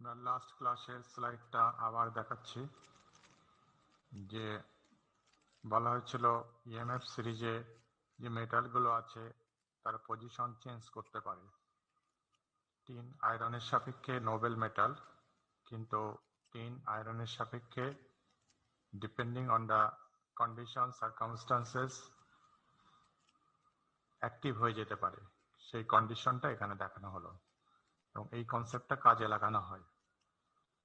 আমরা লাস্ট ক্লাসের স্লাইডটা আবার দেখাচ্ছি, যে বলা হয়েছিল ইএমএফ সিরিজে যে মেটালগুলো আছে তার পজিশন চেঞ্জ করতে পারে। টিন আয়রনের সাপেক্ষে নোবেল মেটাল, কিন্তু টিন আয়রনের সাপেক্ষে depending on the condition circumstances active হয়ে যেতে পারে। সেই কন্ডিশনটা এখানে দেখানো হলো এবং এই কনসেপ্টটা কাজে লাগানো হয়।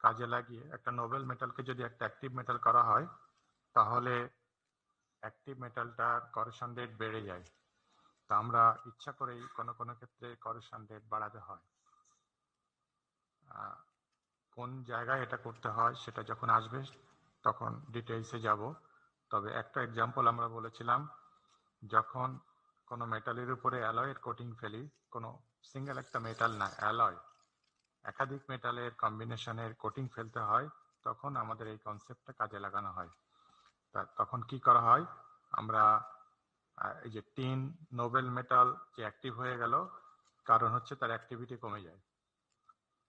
কাজে লাগিয়ে একটা নোবেল মেটালকে যদি একটা অ্যাক্টিভ মেটাল করা হয়, তাহলে অ্যাক্টিভ মেটালটার করেশন রেট বেড়ে যায়। তা আমরা ইচ্ছা করেই কোনো কোনো ক্ষেত্রে করেশন রেট বাড়াতে হয়। কোন জায়গায় এটা করতে হয় সেটা যখন আসবে তখন ডিটেইলসে যাব। তবে একটা এক্সাম্পল আমরা বলেছিলাম, যখন কোনো মেটালের উপরে অ্যালয়ের কোটিং ফেলি, কোনো সিঙ্গেল একটা মেটাল না, অ্যালয় একাধিক মেটালের কম্বিনেশনের কোটিং ফেলতে হয়, তখন আমাদের এই কনসেপ্টটা কাজে লাগানো হয়। তা তখন কি করা হয়, আমরা এই যে টিন নোবেল মেটাল যে অ্যাক্টিভ হয়ে গেল, কারণ হচ্ছে তার অ্যাক্টিভিটি কমে যায়।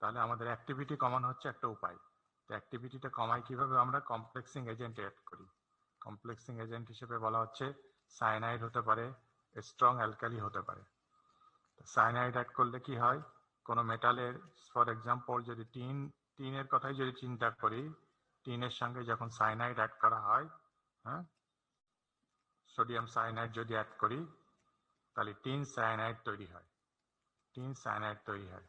তাহলে আমাদের অ্যাক্টিভিটি কমানো হচ্ছে একটা উপায়। তো অ্যাক্টিভিটিটা কমাই কিভাবে, আমরা কমপ্লেক্সিং এজেন্ট অ্যাড করি। কমপ্লেক্সিং এজেন্ট হিসেবে বলা হচ্ছে সায়ানাইড হতে পারে, স্ট্রং অ্যালকালি হতে পারে। সায়ানাইড অ্যাড করলে কি হয়, কোনো মেটালের, ফর এক্সাম্পল যদি টিনের কথাই যদি চিন্তা করি, টিনের সঙ্গে যখন সায়ানাইড অ্যাড করা হয়, হ্যাঁ, সোডিয়াম সায়ানাইড যদি অ্যাড করি, তাহলে টিন সায়ানাইড তৈরি হয়। টিন সায়ানাইড তৈরি হয়।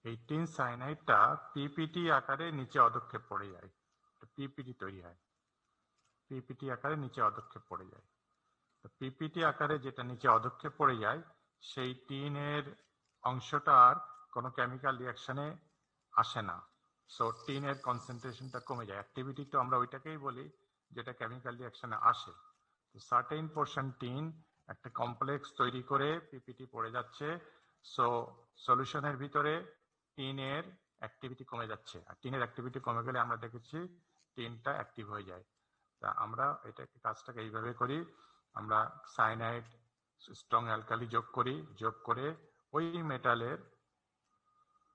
এই টিন সায়ানাইডটা পিপিটি আকারে নিচে অধক্ষেপ পড়ে যায়। পিপিটি তৈরি হয়। পিপিটি আকারে নিচে অধক্ষেপ পড়ে যায়। পিপিটি আকারে যেটা নিচে অধক্ষেপ পড়ে যায়, সেই টিনের অংশটা আর কোনো কেমিক্যাল রিয়াকশনে আসে না। সো টিনের কনসেন্ট্রেশনটা কমে যায়। অ্যাক্টিভিটি তো আমরা ওইটাকেই বলি যেটা কেমিক্যাল রিয়াকশনে আসে। তো সার্টেন পোর্শন টিন একটা কমপ্লেক্স তৈরি করে পিপিটি পড়ে যাচ্ছে। সো সলিউশনের ভিতরে টিনের অ্যাক্টিভিটি কমে যাচ্ছে, আর টিনের অ্যাক্টিভিটি কমে গেলে আমরা দেখেছি টিনটা অ্যাক্টিভ হয়ে যায়। তা আমরা এটাকে কাজটাকে এইভাবে করি, আমরা সায়ানাইড স্ট্রং অ্যালকালি যোগ করি, যোগ করে ওই মেটালের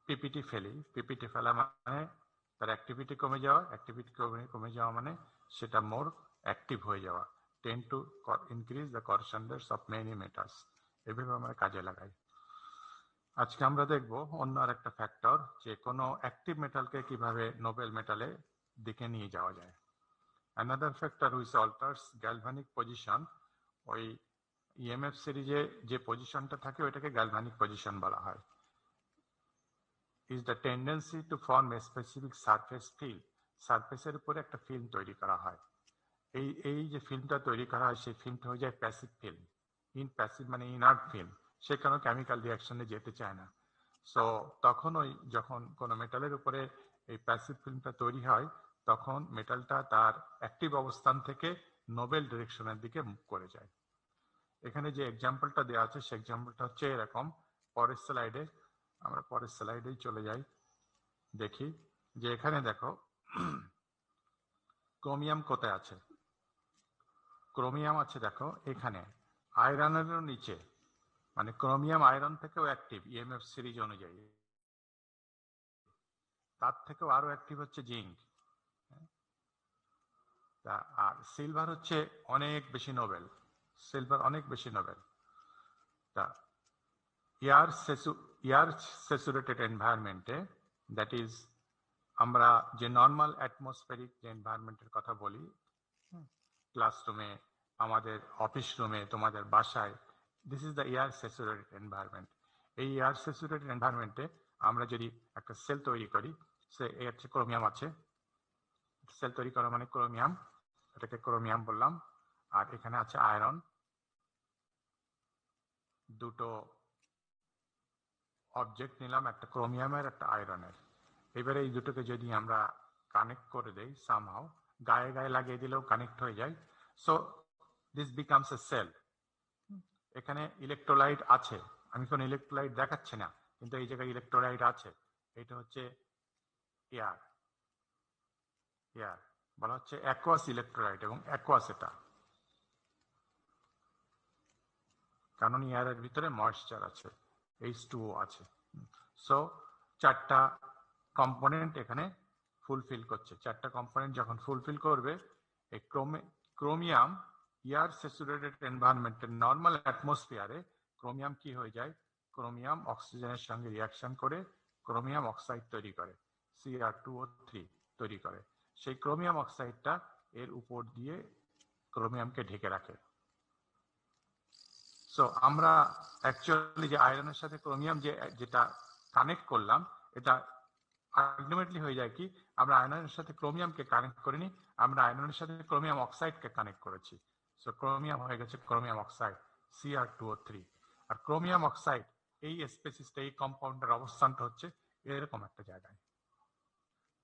পিপিটি ফেলি। পিপিটি ফেলা মানে তার অ্যাক্টিভিটি কমে যাওয়া, অ্যাক্টিভিটি কমে যাওয়া মানে সেটা মোর অ্যাক্টিভ হয়ে যাওয়া। Tend to increase the corrosion rates of many metals. এভাবে আমরা কাজে লাগাই। আজকে আমরা দেখব অন্য আর একটা ফ্যাক্টর, যে কোনো অ্যাক্টিভ মেটালকে কিভাবে নোবেল মেটালে দিকে নিয়ে যাওয়া যায়। Another factor which alters galvanic position, ওই ইএমএফ সিরিজে যে পজিশনটা থাকে ওইটাকে গ্যালভানিক পজিশন বলা হয়, is the tendency to form a specific surface field. সারফেসের উপরে একটা ফিল্ম তৈরি করা হয়। এই যে ফিল্মটা তৈরি করা হয়, সেই ফিল্মটা হয়ে যায় প্যাসিভ ফিল্ম। প্যাসিভ মানে ইনার্ট ফিল্ম, সে কোনো কেমিক্যাল রিয়াকশনে যেতে চায় না। সো তখন ওই যখন কোনো মেটালের উপরে এই প্যাসিভ ফিল্মটা তৈরি হয়, তখন মেটালটা তার অ্যাক্টিভ অবস্থান থেকে নোবেল ডিরেকশনের দিকে মুভ করে যায়। এখানে যে এক্সাম্পলটা দেওয়া আছে সেই এক্সাম্পলটা হচ্ছে এরকম। পরের স্লাইডে, আমরা পরের স্লাইডেই চলে যাই, দেখি যে এখানে দেখো ক্রোমিয়াম কোথায় আছে। ক্রোমিয়াম আছে দেখো এখানে আয়রনেরও নিচে, মানে ক্রোমিয়াম আয়রন থেকেও অ্যাক্টিভ ইএমএফ সিরিজ অনুযায়ী। তার থেকেও আরো অ্যাক্টিভ হচ্ছে জিঙ্ক। আর সিলভার হচ্ছে অনেক বেশি নোবেল। সিলভার অনেক বেশি নোবেল। তা এয়ার স্যাচুরেটেড এনভায়রনমেন্টে, দ্যাট ইজ আমরা যে নর্মাল অ্যাটমসফেরিক যে এনভায়রনমেন্টের কথা বলি, ক্লাসরুমে, আমাদের অফিস রুমে, তোমাদের বাসায়, this is the air saturated environment. এই এয়ার স্যাচুরেটেড এনভায়রনমেন্টে আমরা যদি একটা সেল তৈরি করি, সে হচ্ছে ক্রোমিয়াম আছে, সেল তৈরি করা মানে ক্রোমিয়াম, এটাকে ক্রোমিয়াম বললাম। আর এখানে আছে আয়রন, দুটো অবজেক্ট নিলাম, একটা ক্রোমিয়ামের একটা আয়রনের। এবারে এই দুটোকে যদি আমরা কানেক্ট করে দেই সামহাও, গায়ে গায়ে লাগিয়ে দিলেও কানেক্ট হয়ে যায়। So this becomes a cell. এখানে ইলেকট্রোলাইট আছে, আমি কোনো ইলেকট্রোলাইট দেখাচ্ছি না, কিন্তু এই জায়গায় ইলেকট্রোলাইট আছে। এটা হচ্ছে এয়ার। এয়ার বলা হচ্ছে অ্যাকোয়াস ইলেকট্রোলাইট, এবং অ্যাকোয়াস এটা, কারণ এয়ারের ভিতরে ময়েশ্চার আছে, H2O আছে। সো চারটা কম্পোনেন্ট এখানে ফুলফিল করছে। চারটা কম্পোনেন্ট যখন ফুলফিল করবে, এই ক্রোমিয়াম এয়ার স্যাচুরেটেড এনভায়রনমেন্টের নর্মাল অ্যাটমসফিয়ারে ক্রোমিয়াম কি হয়ে যায়, ক্রোমিয়াম অক্সিজেনের সঙ্গে রিয়াকশন করে ক্রোমিয়াম অক্সাইড তৈরি করে, Cr2O3 তৈরি করে। সেই ক্রোমিয়াম অক্সাইডটা এর উপর দিয়ে ক্রোমিয়ামকে ঢেকে রাখে। সো আমরা অ্যাকচুয়ালি যে আয়রনের সাথে ক্রোমিয়াম যেটা কানেক্ট করলাম, এটা আলটিমেটলি হয়ে যায় কি, আমরা আয়রনের সাথে ক্রোমিয়ামকে কানেক্ট করিনি, আমরা আয়রনের সাথে ক্রোমিয়াম অক্সাইডকে কানেক্ট করেছি। সো ক্রোমিয়াম হয়ে গেছে ক্রোমিয়াম অক্সাইড, Cr2O3। আর ক্রোমিয়াম অক্সাইড এই স্পেসিসটা, এই কম্পাউন্ডের অবস্থানটা হচ্ছে এরকম একটা জায়গায়।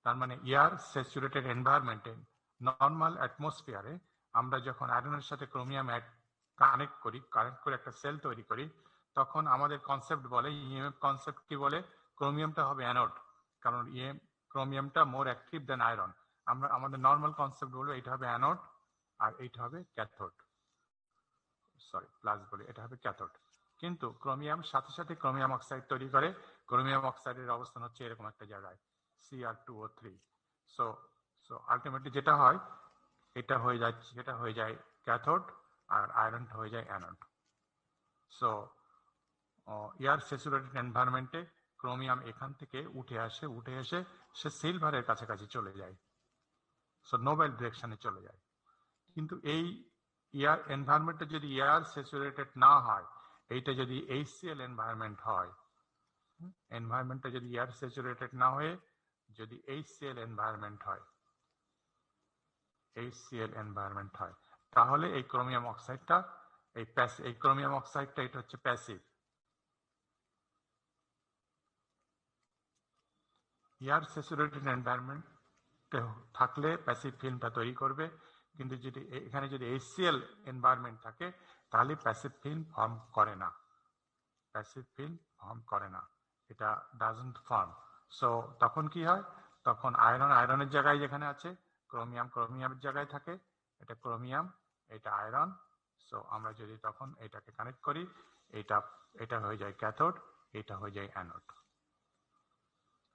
তার মানে এয়ার স্যাচুরেটেড এনভায়রনমেন্টে নর্মাল অ্যাটমসফিয়ারে আমরা যখন আয়রনের সাথে ক্রোমিয়াম কানেক্ট করে একটা সেল তৈরি করি, তখন আমাদের কনসেপ্ট বলে, ইএমএফ কনসেপ্ট কি বলে, ক্রোমিয়ামটা হবে অ্যানোড, কারণ ক্রোমিয়ামটা মোর অ্যাক্টিভ দেন আয়রন। আমরা আমাদের নর্মাল কনসেপ্ট বলবো এটা হবে অ্যানোড আর এইটা হবে ক্যাথোড, সরি প্লাস বলি, এটা হবে ক্যাথোড। কিন্তু ক্রোমিয়াম সাথে সাথে ক্রোমিয়াম অক্সাইড তৈরি করে, ক্রোমিয়াম অক্সাইডের অবস্থান হচ্ছে এরকম একটা জায়গায়, Cr2O3। সো সো আলটিমেটলি যেটা হয়, এটা হয়ে যায় ক্যাথোড আর আয়রনটা হয়ে যায় অ্যানোড। সো এয়ার স্যাচুরেটেড এনভায়রনমেন্টে ক্রোমিয়াম এখান থেকে উঠে এসে সে সিলভারের কাছাকাছি চলে যায়, সো নোবেল ডিরেকশনে চলে যায়। কিন্তু এই এয়ার এনভায়রনমেন্টে যদি এয়ার স্যাচুরেটেড না হয়, এইটা যদি HCl এনভায়রনমেন্ট হয়, এনভায়রনমেন্টটা যদি এয়ার স্যাচুরেটেড না হয়ে যদি HCl এনভায়রনমেন্ট হয়, HCl এনভায়রনমেন্ট হয়, তাহলে এই ক্রোমিয়াম অক্সাইডটা এই ক্রোমিয়াম অক্সাইডটা এটা হচ্ছে প্যাসিভ। এয়ার স্যাচুরেটেড এনভায়রনমেন্ট থাকলে প্যাসিভ ফিল্মটা তৈরি করবে, কিন্তু যদি এখানে যদি HCl এনভায়রনমেন্ট থাকে তাহলে প্যাসিভ ফিল্ম ফর্ম করে না, প্যাসিভ ফিল্ম ফর্ম করে না, এটা ডাজন্ট ফর্ম। সো তখন কি হয়, তখন আয়রনের জায়গায় যেখানে আছে, ক্রোমিয়ামের জায়গায় থাকে, এটা ক্রোমিয়াম, এটা আয়রন। সো আমরা যদি তখন এটাকে কানেক্ট করি, এটা হয়ে যায় ক্যাথোড, এটা হয়ে যায় অ্যানোড।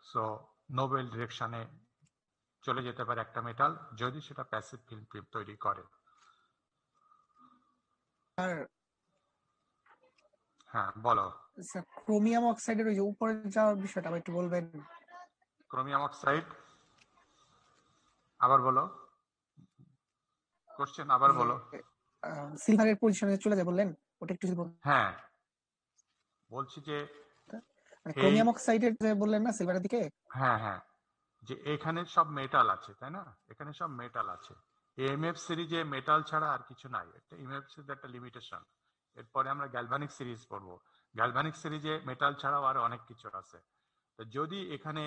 সো নোবেল ডিরেকশনে চলে যেতে পারে একটা মেটাল যদি সেটা প্যাসিভ ফিল্ম তৈরি করে। হ্যাঁ বলো। ক্রোমিয়াম অক্সাইডের ওই যে উপরে যাওয়ার বিষয়টা একটু বলবেন? ক্রোমিয়াম অক্সাইড আবার বলো, কোশ্চেন আবার বলো। সিলভারের পজিশনে চলে যায় বললেন, ওটা একটু হ্যাঁ বলছি যে মানে ক্রোমিয়াম অক্সাইডের যে বললেন না সিলভারের দিকে, হ্যাঁ হ্যাঁ, যে এখানে সব মেটাল আছে তাই না, এখানে সব মেটাল আছে। এমএফ সিরিজে মেটাল ছাড়া আর কিছু নাই, একটা এমএফ সিরিজ একটা লিমিটেশন। এরপরে আমরা গ্যালভানিক সিরিজ পড়বো, গ্যালভানিক সিরিজে মেটাল ছাড়াও আরো অনেক কিছু আছে। তো যদি এখানে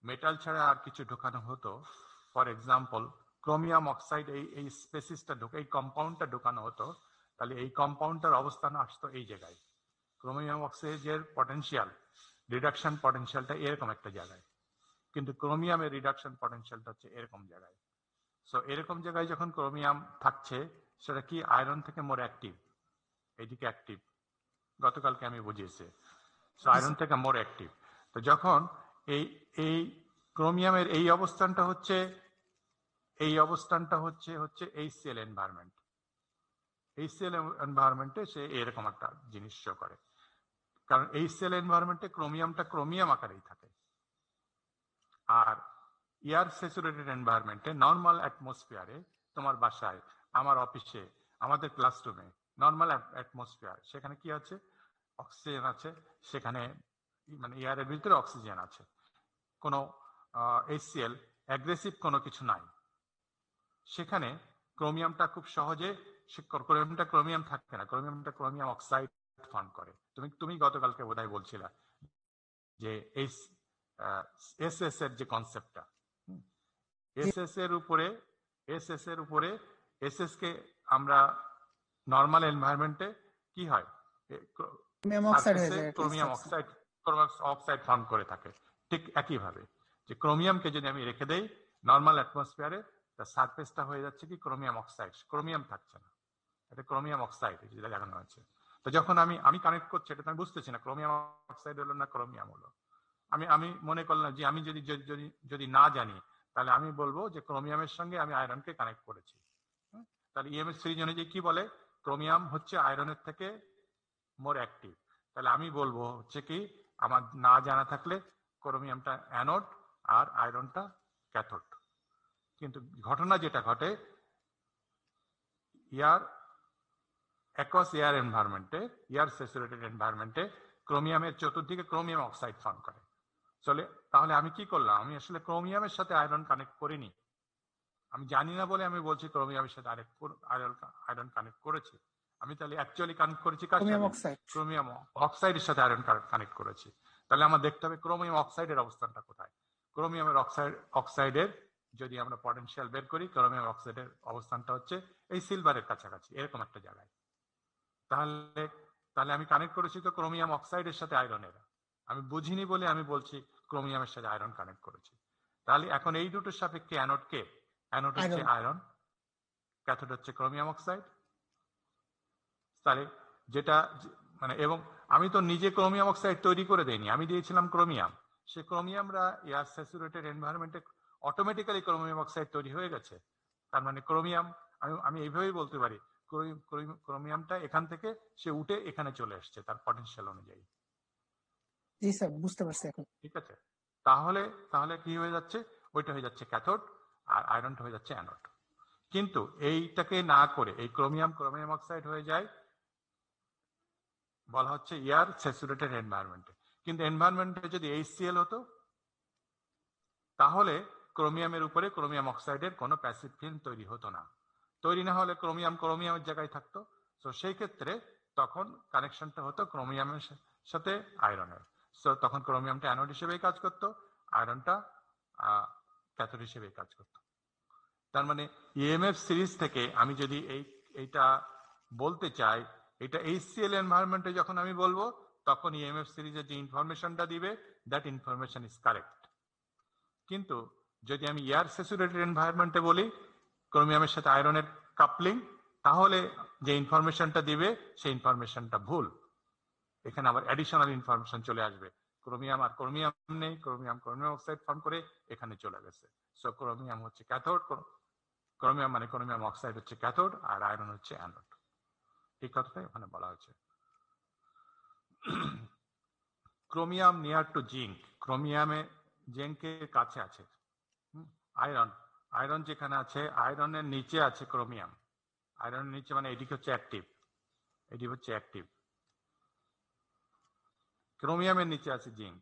মেটাল ছাড়া আর কিছু ঢোকানো হতো, ফর এক্সাম্পল ক্রোমিয়াম অক্সাইড এই স্পেসিসটা এই কম্পাউন্ডটা ঢোকানো হতো, তাহলে এই কম্পাউন্ডটার অবস্থান আসতো এই জায়গায়। ক্রোমিয়াম অক্সাইডের পটেনশিয়াল, রিডাকশন পটেনশিয়ালটা এরকম একটা জায়গায়, কিন্তু ক্রোমিয়ামের রিডাকশন পটেনশিয়ালটা হচ্ছে এরকম জায়গায়। সো এরকম জায়গায় যখন ক্রোমিয়াম থাকছে, সেটা কি আয়রন থেকে মোর অ্যাক্টিভ, এইদিকে অ্যাক্টিভ, গতকালকে আমি বুঝিয়েছি। সো আয়রন থেকে মোর অ্যাক্টিভ। তো যখন এই ক্রোমিয়ামের এই অবস্থানটা হচ্ছে HCl এনভায়রনমেন্ট, HCl এনভায়রনমেন্টে সে এরকম একটা জিনিস শো করে, কারণ HCl এনভায়রনমেন্টে ক্রোমিয়ামটা ক্রোমিয়াম আকারেই থাকে। আর এয়ার স্যাচুরেটেড এনভায়রনমেন্টে নর্মাল অ্যাটমসফিয়ারে, তোমার বাসায়, আমার অফিসে, আমাদের ক্লাসরুমে নর্মাল অ্যাটমসফিয়ার, সেখানে কি আছে, অক্সিজেন আছে, সেখানে মানে এয়ারের ভিতরে অক্সিজেন আছে, কোনো HCl অ্যাগ্রেসিভ কোনো কিছু নাই। সেখানে ক্রোমিয়ামটা খুব সহজে, ক্রোমিয়াম থাকে না, ক্রোমিয়াম অক্সাইড ফর্ম করে। তুমি গতকালকে বোধহয় বলছিলা যে এসএস এর যে কনসেপ্টটা, এসএস এর উপরে এসএস কে আমরা নর্মাল এনভায়রনমেন্টে কি হয়, ক্রোমিয়াম অক্সাইড ফর্ম করে থাকে। ঠিক একইভাবে যে ক্রোমিয়ামকে যদি আমি রেখে দেই নর্মাল অ্যাটমসফিয়ারে, তার সারফেসটা হয়ে যাচ্ছে কি ক্রোমিয়াম অক্সাইড, ক্রোমিয়াম থাকছে না, এটা ক্রোমিয়াম অক্সাইড যেটা দেখানো হয়েছে। তো যখন আমি কানেক্ট করছি, এটা তো আমি বুঝতেছি না ক্রোমিয়াম অক্সাইড হলো না ক্রোমিয়াম হলো। আমি মনে করলাম যে আমি যদি না জানি, তাহলে আমি বলবো যে ক্রোমিয়ামের সঙ্গে আমি আয়রনকে কানেক্ট করেছি। তাহলে ইএমএফ সিরিজ অনুযায়ী কি বলে, ক্রোমিয়াম হচ্ছে আয়রনের থেকে মোর অ্যাক্টিভ। তাহলে আমি বলবো হচ্ছে কি, আমার না জানা থাকলে ক্রোমিয়ামটা অ্যানোড আর আয়রনটা ক্যাথোড। কিন্তু ঘটনা যেটা ঘটে, অ্যাকোয়াস এয়ার এনভায়রনমেন্টে, এয়ার স্যাচুরেটেড এনভায়রনমেন্টে ক্রোমিয়ামের চতুর্দিকে ক্রোমিয়াম অক্সাইড ফর্ম করে। চলে, তাহলে আমি কি করলাম, আমি আসলে ক্রোমিয়ামের সাথে আয়রন কানেক্ট করিনি। আমি জানি না বলে আমি বলছি ক্রোমিয়ামের সাথে আয়রন কানেক্ট করেছি। আমি তাহলে অ্যাকচুয়ালি কানেক্ট করেছি কার ক্রোমিয়াম সাথে? অক্সাইড। ক্রোমিয়াম অক্সাইডের সাথে আয়রন কানেক্ট করেছি। তাহলে আমার দেখতে হবে ক্রোমিয়াম অক্সাইডের অবস্থানটা কোথায়। ক্রোমিয়ামের অক্সাইডের যদি আমরা পটেনশিয়াল বের করি, ক্রোমিয়াম অক্সাইডের অবস্থানটা হচ্ছে এই সিলভারের কাছাকাছি, এরকম একটা জায়গায়। তাহলে তাহলে আমি কানেক্ট করেছি তো ক্রোমিয়াম অক্সাইডের সাথে আয়রনের। আমি বুঝিনি বলে আমি বলছি ক্রোমিয়ামের সাথে আয়রন কানেক্ট করেছি। তাহলে এখন এই দুটোর সাপেক্ষে অ্যানোড কে? অ্যানোড হচ্ছে আয়রন, ক্যাথোড হচ্ছে ক্রোমিয়াম অক্সাইড। তাহলে যেটা মানে, এবং আমি তো নিজে ক্রোমিয়াম অক্সাইড তৈরি করে দেইনি, আমি দিয়েছিলাম ক্রোমিয়াম। সে ক্রোমিয়ামরা এয়ার স্যাচুরেটেড এনভায়রনমেন্টে অটোমেটিক্যালি ক্রোমিয়াম অক্সাইড তৈরি হয়ে গেছে। তার মানে ক্রোমিয়াম, আমি এইভাবেই বলতে পারি, ক্রোমিয়ামটা এখান থেকে সে উঠে এখানে চলে এসছে তার পটেনশিয়াল অনুযায়ী। জি স্যার, বুঝতে পারছি এখন। ঠিক আছে, তাহলে তাহলে কি হয়ে যাচ্ছে, ওইটা হয়ে যাচ্ছে ক্যাথোড আর আয়রনটা হয়ে যাচ্ছে অ্যানোড। কিন্তু এইটাকে না করে এই ক্রোমিয়াম অক্সাইড হয়ে যায়, বলা হচ্ছে এয়ার স্যাচুরেটেড এনভায়রনমেন্টে। কিন্তু এনভায়রনমেন্টে যদি HCl হতো, তাহলে ক্রোমিয়ামের উপরে ক্রোমিয়াম অক্সাইডের কোনো প্যাসিভ ফিল্ম তৈরি হতো না। তৈরি না হলে ক্রোমিয়ামের জায়গায় থাকতো। তো সেই ক্ষেত্রে তখন কানেকশনটা হতো ক্রোমিয়ামের সাথে আয়রনের। সো তখন ক্রোমিয়ামটা অ্যানোড হিসেবে কাজ করতো, আয়রনটা ক্যাথোড হিসেবে কাজ করতো। তার মানে ইএমএফ সিরিজ থেকে আমি যদি এইটা বলতে চাই, এটা HCl এনভায়রনমেন্টে যখন আমি বলবো, তখন ইএমএফ সিরিজের যে ইনফরমেশনটা দিবে, দ্যাট ইনফরমেশন ইজ কারেক্ট। কিন্তু যদি আমি এয়ার স্যাচুরেটেড এনভায়রনমেন্টে বলি ক্রোমিয়ামের সাথে আয়রনের কাপলিং, তাহলে যে ইনফরমেশনটা দিবে সেই ইনফরমেশনটা ভুল। এখানে আবার অ্যাডিশনাল ইনফরমেশন চলে আসবে, ক্রোমিয়াম আর ক্রোমিয়াম নেই, ক্রোমিয়াম অক্সাইড ফর্ম করে এখানে চলে গেছে। সো ক্রোমিয়াম হচ্ছে ক্যাথোড, ক্রোমিয়াম মানে ক্রোমিয়াম অক্সাইড হচ্ছে ক্যাথোড আর আয়রন হচ্ছে অ্যানোড। এই কথাটাই ওখানে বলা হয়েছে। ক্রোমিয়াম নিয়ার টু জিঙ্ক, ক্রোমিয়ামে জিঙ্কের কাছে আছে আয়রন যেখানে আছে, আয়রনের নিচে আছে ক্রোমিয়াম। আয়রনের নিচে মানে এদিকে হচ্ছে অ্যাক্টিভ, এটি হচ্ছে অ্যাক্টিভ। ক্রোমিয়ামের নিচে আছে জিঙ্ক,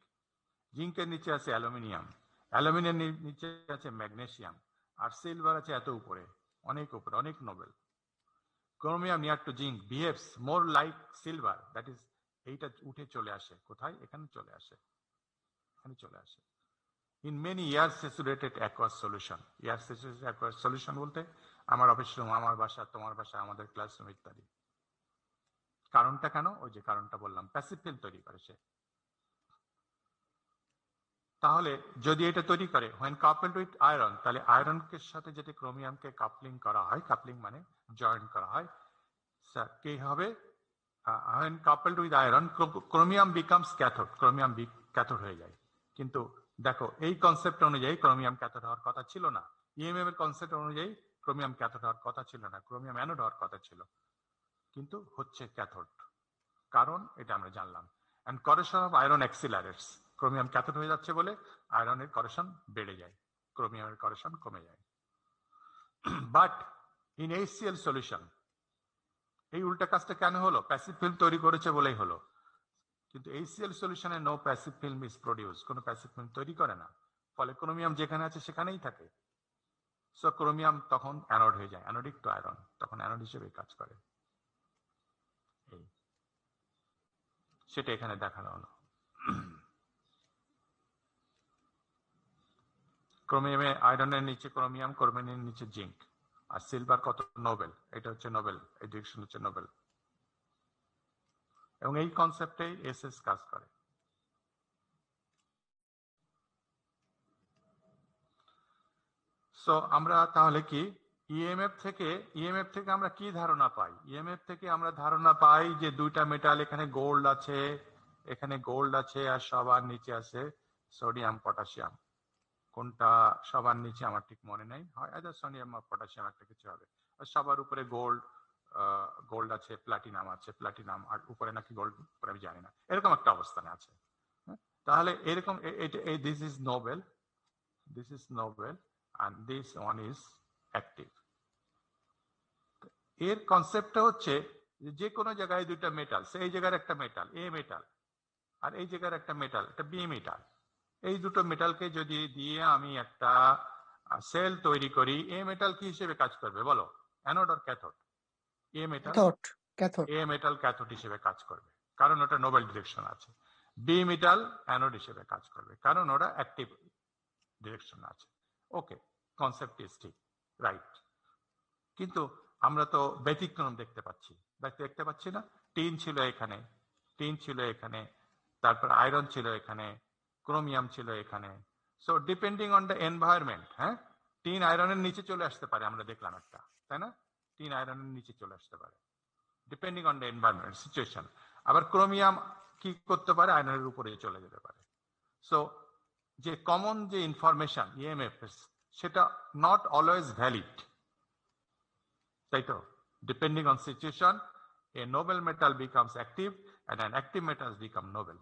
জিঙ্কের নিচে আছে অ্যালুমিনিয়াম, অ্যালুমিনিয়ামের নিচে আছে ম্যাগনেসিয়াম, আর সিলভার আছে এত উপরে, অনেক উপরে, অনেক Nobel. Chromium near to zinc behaves more like silver, that is, এইটা উঠে চলে আসে কোথায়? এখানে চলে আসে, এখানে চলে আসে। In many air saturated aqueous solution, air saturated aqueous solution বলতে আমার অফিস রুম, আমার বাসা, তোমার বাসা, আমাদের ক্লাসরুম ইত্যাদি। কারণটা কেন? ওই যে কারণটা বললাম, প্যাসিভ ফিল্ম তৈরি করে সে। তাহলে যদি এটা তৈরি করে when coupled with iron, তাহলে আয়রনকে সাথে যেটা ক্রোমিয়ামকে কাপলিং করা হয়, কাপলিং মানে জয়েন্ট করা হয়, কি হবে? when coupled with iron, chromium becomes cathode, chromium cathode হয়ে যায়। কিন্তু দেখো এই কনসেপ্ট অনুযায়ী ক্রোমিয়াম ক্যাথোড হওয়ার কথা ছিল না, ইএমএফ এর কনসেপ্ট অনুযায়ী ক্রোমিয়াম ক্যাথোড হওয়ার কথা ছিল না, ক্রোমিয়াম অ্যানোড হওয়ার কথা ছিল, কিন্তু হচ্ছে ক্যাথোড। কারণ এটা আমরা জানলাম। And corrosion of iron accelerates, chromium cathode হয়ে যাচ্ছে বলে আয়রনের করেশন বেড়ে যায়, ক্রোমিয়ামের করেশন কমে যায়। বাট ইন HCl সলিউশন এই উল্টা কাজটা কেন হলো? প্যাসিভ ফিল্ম তৈরি করেছে বলেই হলো। কিন্তু HCl সলিউশনে no passive film is produce, কোনো প্যাসিভ ফিল্ম তৈরি করে না, ফলে ক্রোমিয়াম যেখানে আছে সেখানেই থাকে। সো ক্রোমিয়াম তখন অ্যানোড হয়ে যায়, অ্যানোডিক টু আয়রন, তখন অ্যানোড হিসেবে কাজ করে। সেটা এখানে দেখানো হলো। ক্রোমিয়ামে আয়রনের নিচে ক্রোমিয়াম, ক্রোমিয়ামের নিচে জিঙ্ক, আর সিলভার কত নোবেল, এটা হচ্ছে নোবেল, এই ডিরেকশন হচ্ছে নোবেল। এবং এই কনসেপ্টেই এসএস কাজ করে। সো আমরা তাহলে কি ইএমএফ থেকে আমরা কি ধারণা পাই? ইএমএফ থেকে আমরা ধারণা পাই যে দুইটা মেটাল, এখানে গোল্ড আছে আর সবার নিচে আছে সোডিয়াম পটাশিয়াম। কোনটা সবার নিচে আমার ঠিক মনে নেই, হয় আইদার সোডিয়াম বা পটাশিয়াম একটা কিছু হবে। আর সবার উপরে গোল্ড আছে, প্লাটিনাম আর উপরে নাকি গোল্ড, আমি জানি না, এরকম একটা অবস্থানে আছে। তাহলে এরকম this is Nobel and this one is active. এর কনসেপ্টটা হচ্ছে যে কোনো জায়গায় দুইটা মেটাল, এই জায়গার একটা মেটাল এ মেটাল আর এই জায়গার একটা মেটাল এটা বি মেটাল, এই দুটো মেটালকে যদি দিয়ে আমি একটা সেল তৈরি করি, এ মেটাল কি হিসেবে কাজ করবে বলো? অ্যানোড আর ক্যাথোড? এ মেটাল ক্যাথোড হিসেবে কাজ করবে, কারণ ওটা নোবেল ডিরেকশন আছে। বি মেটাল অ্যানোড হিসেবে কাজ করবে, কারণ ওটা অ্যাক্টিভ ডিরেকশন আছে। ওকে, কনসেপ্ট ইজ ঠিক, রাইট। কিন্তু আমরা তো ব্যতিক্রম দেখতে পাচ্ছি না। টিন ছিল এখানে, তারপর আয়রন ছিল এখানে, ক্রোমিয়াম ছিল এখানে। So depending on the environment, হ্যাঁ, টিন আয়রনের নিচে চলে আসতে পারে, আমরা দেখলাম একটা, তাই না? টিন আয়রনের নিচে চলে আসতে পারে depending on the environment situation. আবার ক্রোমিয়াম কি করতে পারে? আয়রনের উপরে চলে যেতে পারে। সো যে কমন যে ইনফরমেশন ইএমএফ, সেটা নট অলওয়েজ ভ্যালিড, তাই তো? Depending on situation, a noble metal becomes active and an active metals become noble.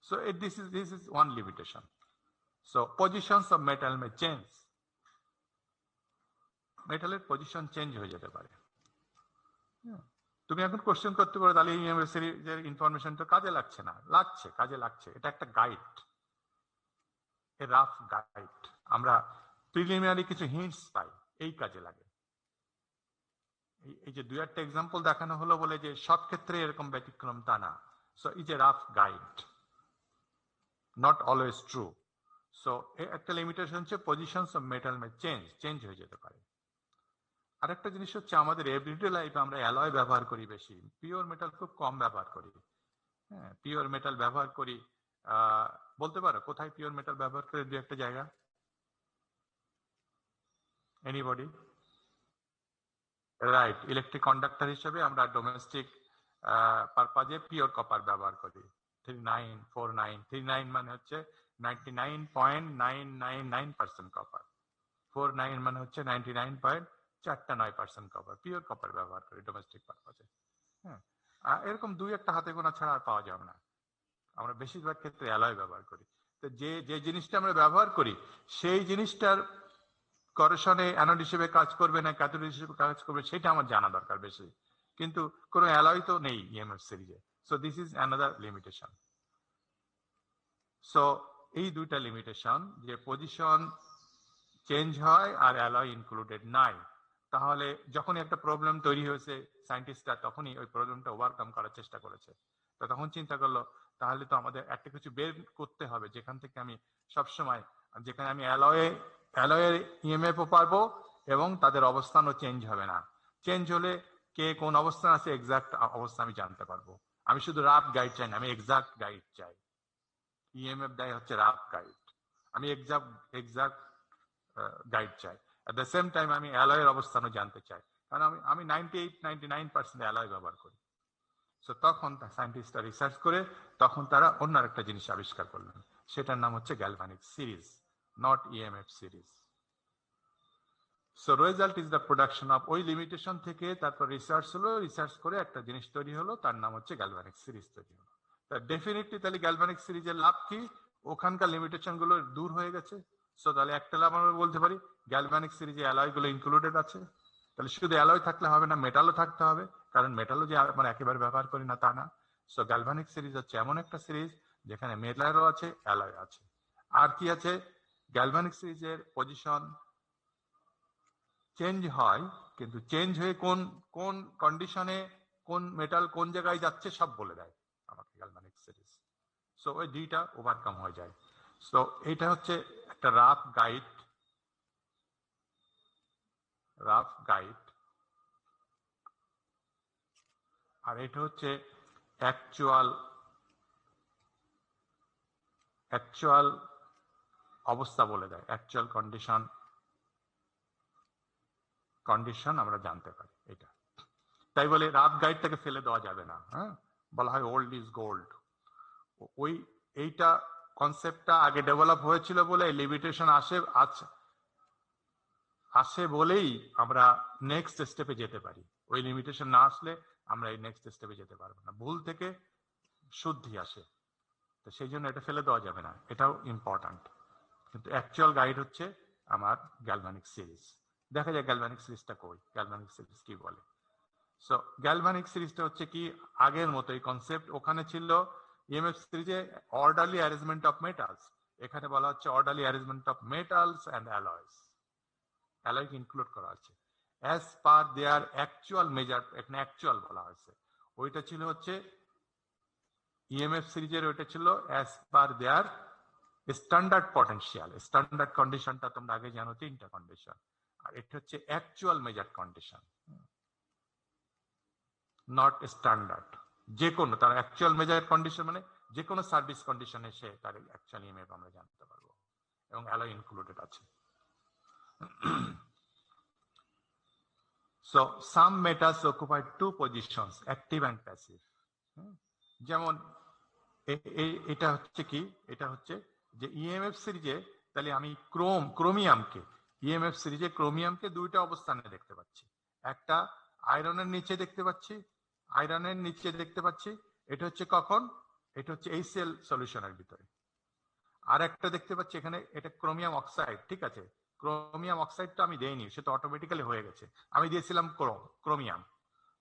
So this is one limitation. So positions of metal may change. মেটালের position change হয়ে যেতে পারে। তুমি এখন question করতে পারো, তাহলে ইএমএফ সিরিজের ইনফরমেশন তো কাজে লাগছে না। কাজে লাগছে, এটা একটা গাইড, রাফ গাইড। আমরা প্রিলিমিনারি কিছু হিন্টস পাই, এই কাজে লাগে। এই যে দুই একটা এক্সাম্পল দেখানো হলো বলে যে সব ক্ষেত্রে এরকম ব্যতিক্রম তা না। So is a rough guide, not always true. So একটা লিমিটেশন হচ্ছে positions of metal May change হয়ে যেতে পারে। আরেকটা জিনিস হচ্ছে আমাদের এভরিডে লাইফে আমরা অ্যালয় ব্যবহার করি বেশি, পিওর মেটাল খুব কম ব্যবহার করি। হ্যাঁ, পিওর মেটাল ব্যবহার করি, বলতে পারো কোথায় পিওর মেটাল ব্যবহার করে? দু একটা জায়গা, এনিবডি? রাইট, ইলেকট্রিক কন্ডাক্টর হিসেবে আমরা ডোমেস্টিক পারপাজে পিওর কপার ব্যবহার করি। 3949 মানে হচ্ছে 99.999% কপার, 49 মানে হচ্ছে 99.49% কপার, পিওর কপার ব্যবহার করি ডোমেস্টিক পারপাজে। হ্যাঁ, এরকম দুই একটা হাতে গোনা ছাড়া আর পাওয়া যাবে না। আমরা বেশিরভাগ ক্ষেত্রে অ্যালয় ব্যবহার করি। তো যে জিনিসটা আমরা ব্যবহার করি সেই জিনিসটার করেশনে অ্যানোড হিসেবে কাজ করবে না ক্যাথোড হিসেবে কাজ করবে, সেটা আমার জানা দরকার বেশি। কিন্তু কোনো অ্যালয় তো নেই ইএমএফ সিরিজে। So this is another limitation. So এই দুইটা লিমিটেশন, যে পজিশন চেঞ্জ হয় আর অ্যালয় ইনক্লুডেড নাই, তাহলে যখনই একটা প্রবলেম তৈরি হয়েছে সায়েন্টিস্টরা তখনই ওই প্রবলেমটা ওভারকাম করার চেষ্টা করেছে। তো তখন চিন্তা করলো তাহলে তো আমাদের একটা কিছু বের করতে হবে যেখান থেকে আমি সবসময়, যেখানে আমি অ্যালয়ের ইএমএফও পারবো এবং তাদের অবস্থানও চেঞ্জ হবে না। চেঞ্জ হলে কে কোন অবস্থান আছে এক্সাক্ট অবস্থা আমি জানতে পারবো। আমি শুধু রাফ গাইড চাই না, আমি এক্সাক্ট গাইড চাই। ইএমএফ দেয় হচ্ছে রাফ গাইড, আমি এক্সাক্ট গাইড চাই। এট দ্য সেম টাইম আমি অ্যালয়ের অবস্থানও জানতে চাই, কারণ আমি 98-99% অ্যালয় ব্যবহার করি। সো তখন সায়েন্টিস্টরা রিসার্চ করে তখন তারা অন্য একটা জিনিস আবিষ্কার করলেন, সেটার নাম হচ্ছে galvanic series, not EMF series. So result is the production of, ওই লিমিটেশন থেকে তারপর রিসার্চ হলো, রিসার্চ করে একটা জিনিস তৈরি হলো, তার নাম হচ্ছে গ্যালভানিক সিরিজ তৈরি হলো। তা ডেফিনেটলি তাহলে গ্যালভানিক সিরিজের লাভ কি? ওখানকার লিমিটেশন গুলো দূর হয়ে গেছে। সো তাহলে একটা লাভ আমরা বলতে পারি, গ্যালভানিক সিরিজে অ্যালয় গুলো ইনক্লুডেড আছে। তাহলে শুধু অ্যালয় থাকলে হবে না, মেটালও থাকতে হবে, কারণ মেটালও যে আমরা একেবারে ব্যবহার করি না তা না। সো গ্যালভানিক সিরিজ হচ্ছে এমন একটা সিরিজ যেখানে মেটালও আছে, অ্যালয় আছে। আর কি আছে? গ্যালভানিক সিরিজের পজিশন চেঞ্জ হয়, কিন্তু চেঞ্জ হয়ে কোন কোন কন্ডিশনে কোন মেটাল কোন জায়গায় যাচ্ছে সব বলে দেয় আমাকে গ্যালভানিক সিরিজ। সো ওই দুইটা ওভারকাম হয়ে যায়। সো এটা হচ্ছে একটা রাফ গাইড, আর এটা হচ্ছে অ্যাকচুয়াল অবস্থা বলে দেয়, অ্যাকচুয়াল কন্ডিশন কন্ডিশন আমরা জানতে পারি। এটা তাই বলে রাত গাইডটাকে ফেলে দেওয়া যাবে না। হ্যাঁ, বলা হয় ওল্ড ইজ গোল্ড। ওই এইটা কনসেপ্টটা আগে ডেভেলপ হয়েছিল বলে লিমিটেশন আসে বলেই আমরা নেক্সট স্টেপে যেতে পারি। ওই লিমিটেশন না আসলে আমরা এই নেক্সট স্টেপে যেতে পারবো না। ভুল থেকে শুদ্ধি আসে, তো সেই জন্য এটা ফেলে দেওয়া যাবে না, এটাও ইম্পর্ট্যান্ট। কিন্তু অ্যাকচুয়াল গাইড হচ্ছে আমার গ্যালভানিক সিরিজ। দেখা যায় গ্যালভানিক সিরিজটা কই, গ্যালভানিক সিরিজ কি বলে। সো গ্যালভানিক সিরিজটা হচ্ছে কি আগের মতোই কনসেপ্ট। ওখানে ছিল ইএমএফ সিরিজে অর্ডারলি অ্যারেঞ্জমেন্ট অফ মেটালস, এখানে বলা হচ্ছে orderly arrangement of metals and alloys. Alloy include করা আছে অ্যাজ পার দেয়ার অ্যাকচুয়াল মেজার, এখানে অ্যাকচুয়াল বলা হয়েছে। ওইটা ছিল হচ্ছে ইএমএফ সিরিজের, ওইটা ছিল অ্যাজ পার দেয়ার স্ট্যান্ডার্ড পটেনশিয়াল। স্ট্যান্ডার্ড কন্ডিশনটা তোমরা আগে জানো, তিনটা কন্ডিশন, আর এটা হচ্ছে actual measure condition, not standard. যে কোনো তার অ্যাকচুয়াল মেজার কন্ডিশন মানে যে কোনো সার্ভিস কন্ডিশনে সে তার অ্যাকচুয়াল ইএমএফ আমরা জানতে পারবো, এবং অ্যালয় ইনক্লুডেড আছে। So some metals occupy two positions, active and passive. যেমন এটা হচ্ছে কি, এটা হচ্ছে যে ইএমএফ সিরিজে তাহলে আমি ক্রোমিয়ামকে ইএমএফ সিরিজে ক্রোমিয়ামকে দুইটা অবস্থানে দেখতে পাচ্ছি। একটা আয়রনের নিচে দেখতে পাচ্ছি, আয়রনের নিচে দেখতে পাচ্ছি, এটা হচ্ছে কখন, এটা হচ্ছে HCl সলিউশনের ভিতরে। আর একটা দেখতে পাচ্ছি এখানে, এটা ক্রোমিয়াম অক্সাইড, ঠিক আছে। ক্রোমিয়াম অক্সাইডটা আমি দেইনি, সে তো অটোমেটিক্যালি হয়ে গেছে, আমি দিয়েছিলাম ক্রোমিয়াম।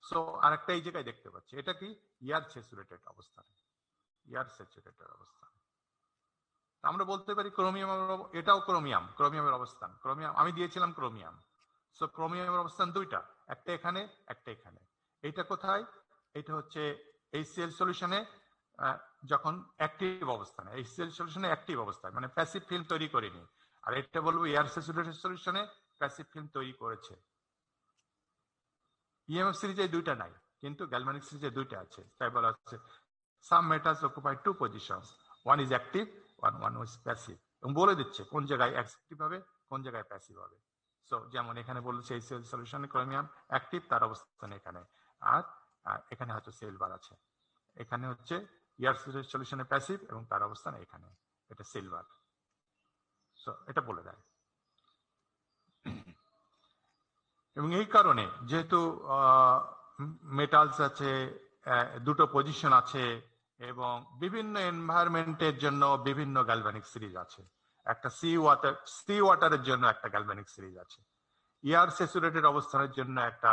সো আরেকটা এই জায়গায় দেখতে পাচ্ছি, এটা কি ইয়ার স্যাচুরেটেড অবস্থানে, ইয়ার স্যাচুরেটেড অবস্থানে। আমরা বলতে পারি ক্রোমিয়াম, এটাও ক্রোমিয়ামের অবস্থান, ক্রোমিয়াম আমি দিয়েছিলাম ক্রোমিয়াম। সো ক্রোমিয়ামের অবস্থান দুইটা, একটা এখানে একটা এখানে। এটা কোথায়, এটা হচ্ছে HCl সলিউশনে যখন অ্যাক্টিভ অবস্থানে, HCl সলিউশনে অ্যাক্টিভ অবস্থায়, মানে প্যাসিভ ফিল্ম তৈরি করেনি। আর এটা বলবো এয়ার স্যাচুরেটেড সলিউশনে প্যাসিভ ফিল্ম তৈরি করেছে। ইএমএফ সিরিজে দুইটা নাই, কিন্তু গ্যালভানিক সিরিজে দুইটা আছে। তাই বলা হচ্ছে some metals occupy two positions, one is active, one is passive, এবং বলে দিচ্ছে কোন জায়গায় অ্যাক্টিভ হবে কোন জায়গায় প্যাসিভ হবে। সো যেমন এখানে বলেছে HCl সলিউশনে ক্রোমিয়াম অ্যাক্টিভ, তার অবস্থান এখানে, আর এখানে হয়তো সিলভার আছে। এখানে হচ্ছে ইয়ার সলিউশনে প্যাসিভ এবং তার অবস্থান এখানে, এটা সিলভার। সো এটা বলে দেয়। এবং এই কারণে যেহেতু মেটালস আছে, দুটো পজিশন আছে, এবং বিভিন্ন এনভায়রনমেন্টের জন্য বিভিন্ন গ্যালভানিক সিরিজ আছে। একটা সি ওয়াটারের জন্য একটা গ্যালভানিক সিরিজ আছে, এয়ার স্যাচুরেটেড অবস্থানের জন্য একটা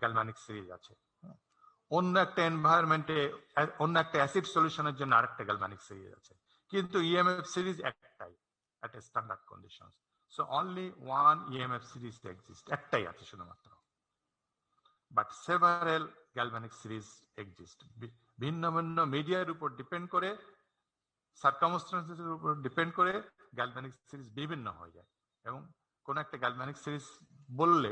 গ্যালভানিক সিরিজ আছে, অন্য একটা এনভায়রনমেন্টে অন্য একটা অ্যাসিড সলিউশনের জন্য আরেকটা গ্যালভানিক সিরিজ আছে। কিন্তু ইএমএফ সিরিজ একটাই, একটা standard condition. So only one EMF series exists, একটাই আছে শুধুমাত্র। But several galvanic series exist, ভিন্ন ভিন্ন মিডিয়ার উপর ডিপেন্ড করে, সার্কামস্টেন্সেসের উপর ডিপেন্ড করে গ্যালভানিক সিরিজ বিভিন্ন হয়ে যায়। এবং কোন একটা গ্যালভানিক সিরিজ বললে,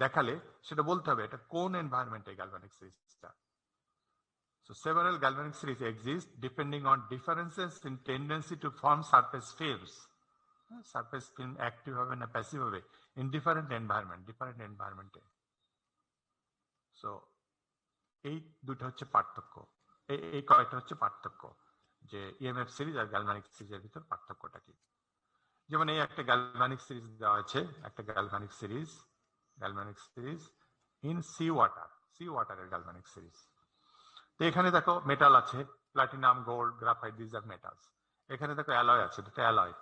দেখালে সেটা বলতে হবে এটা কোন এনভায়রনমেন্টে গ্যালভানিক সিরিজটা। So several galvanic series exist depending on differences in tendency to form surface films. Surface film active হবে না প্যাসিভ হবে ইন ডিফারেন্ট এনভায়রনমেন্টে। সো এই দুটো হচ্ছে পার্থক্য, এই কয়েকটা হচ্ছে পার্থক্য, যে ইএমএফ সিরিজ আর গ্যালভানিক সিরিজের ভিতর পার্থক্যটা কি। যেমন এই একটা গ্যালভানিক সিরিজ দেওয়া আছে, একটা গ্যালভানিক সিরিজ ইন সি ওয়াটারের গ্যালভানিক সিরিজ। তো এখানে দেখো মেটাল আছে, platinum, gold, graphite, this are metals. এখানে দেখো অ্যালয় আছে, দুটো alloy,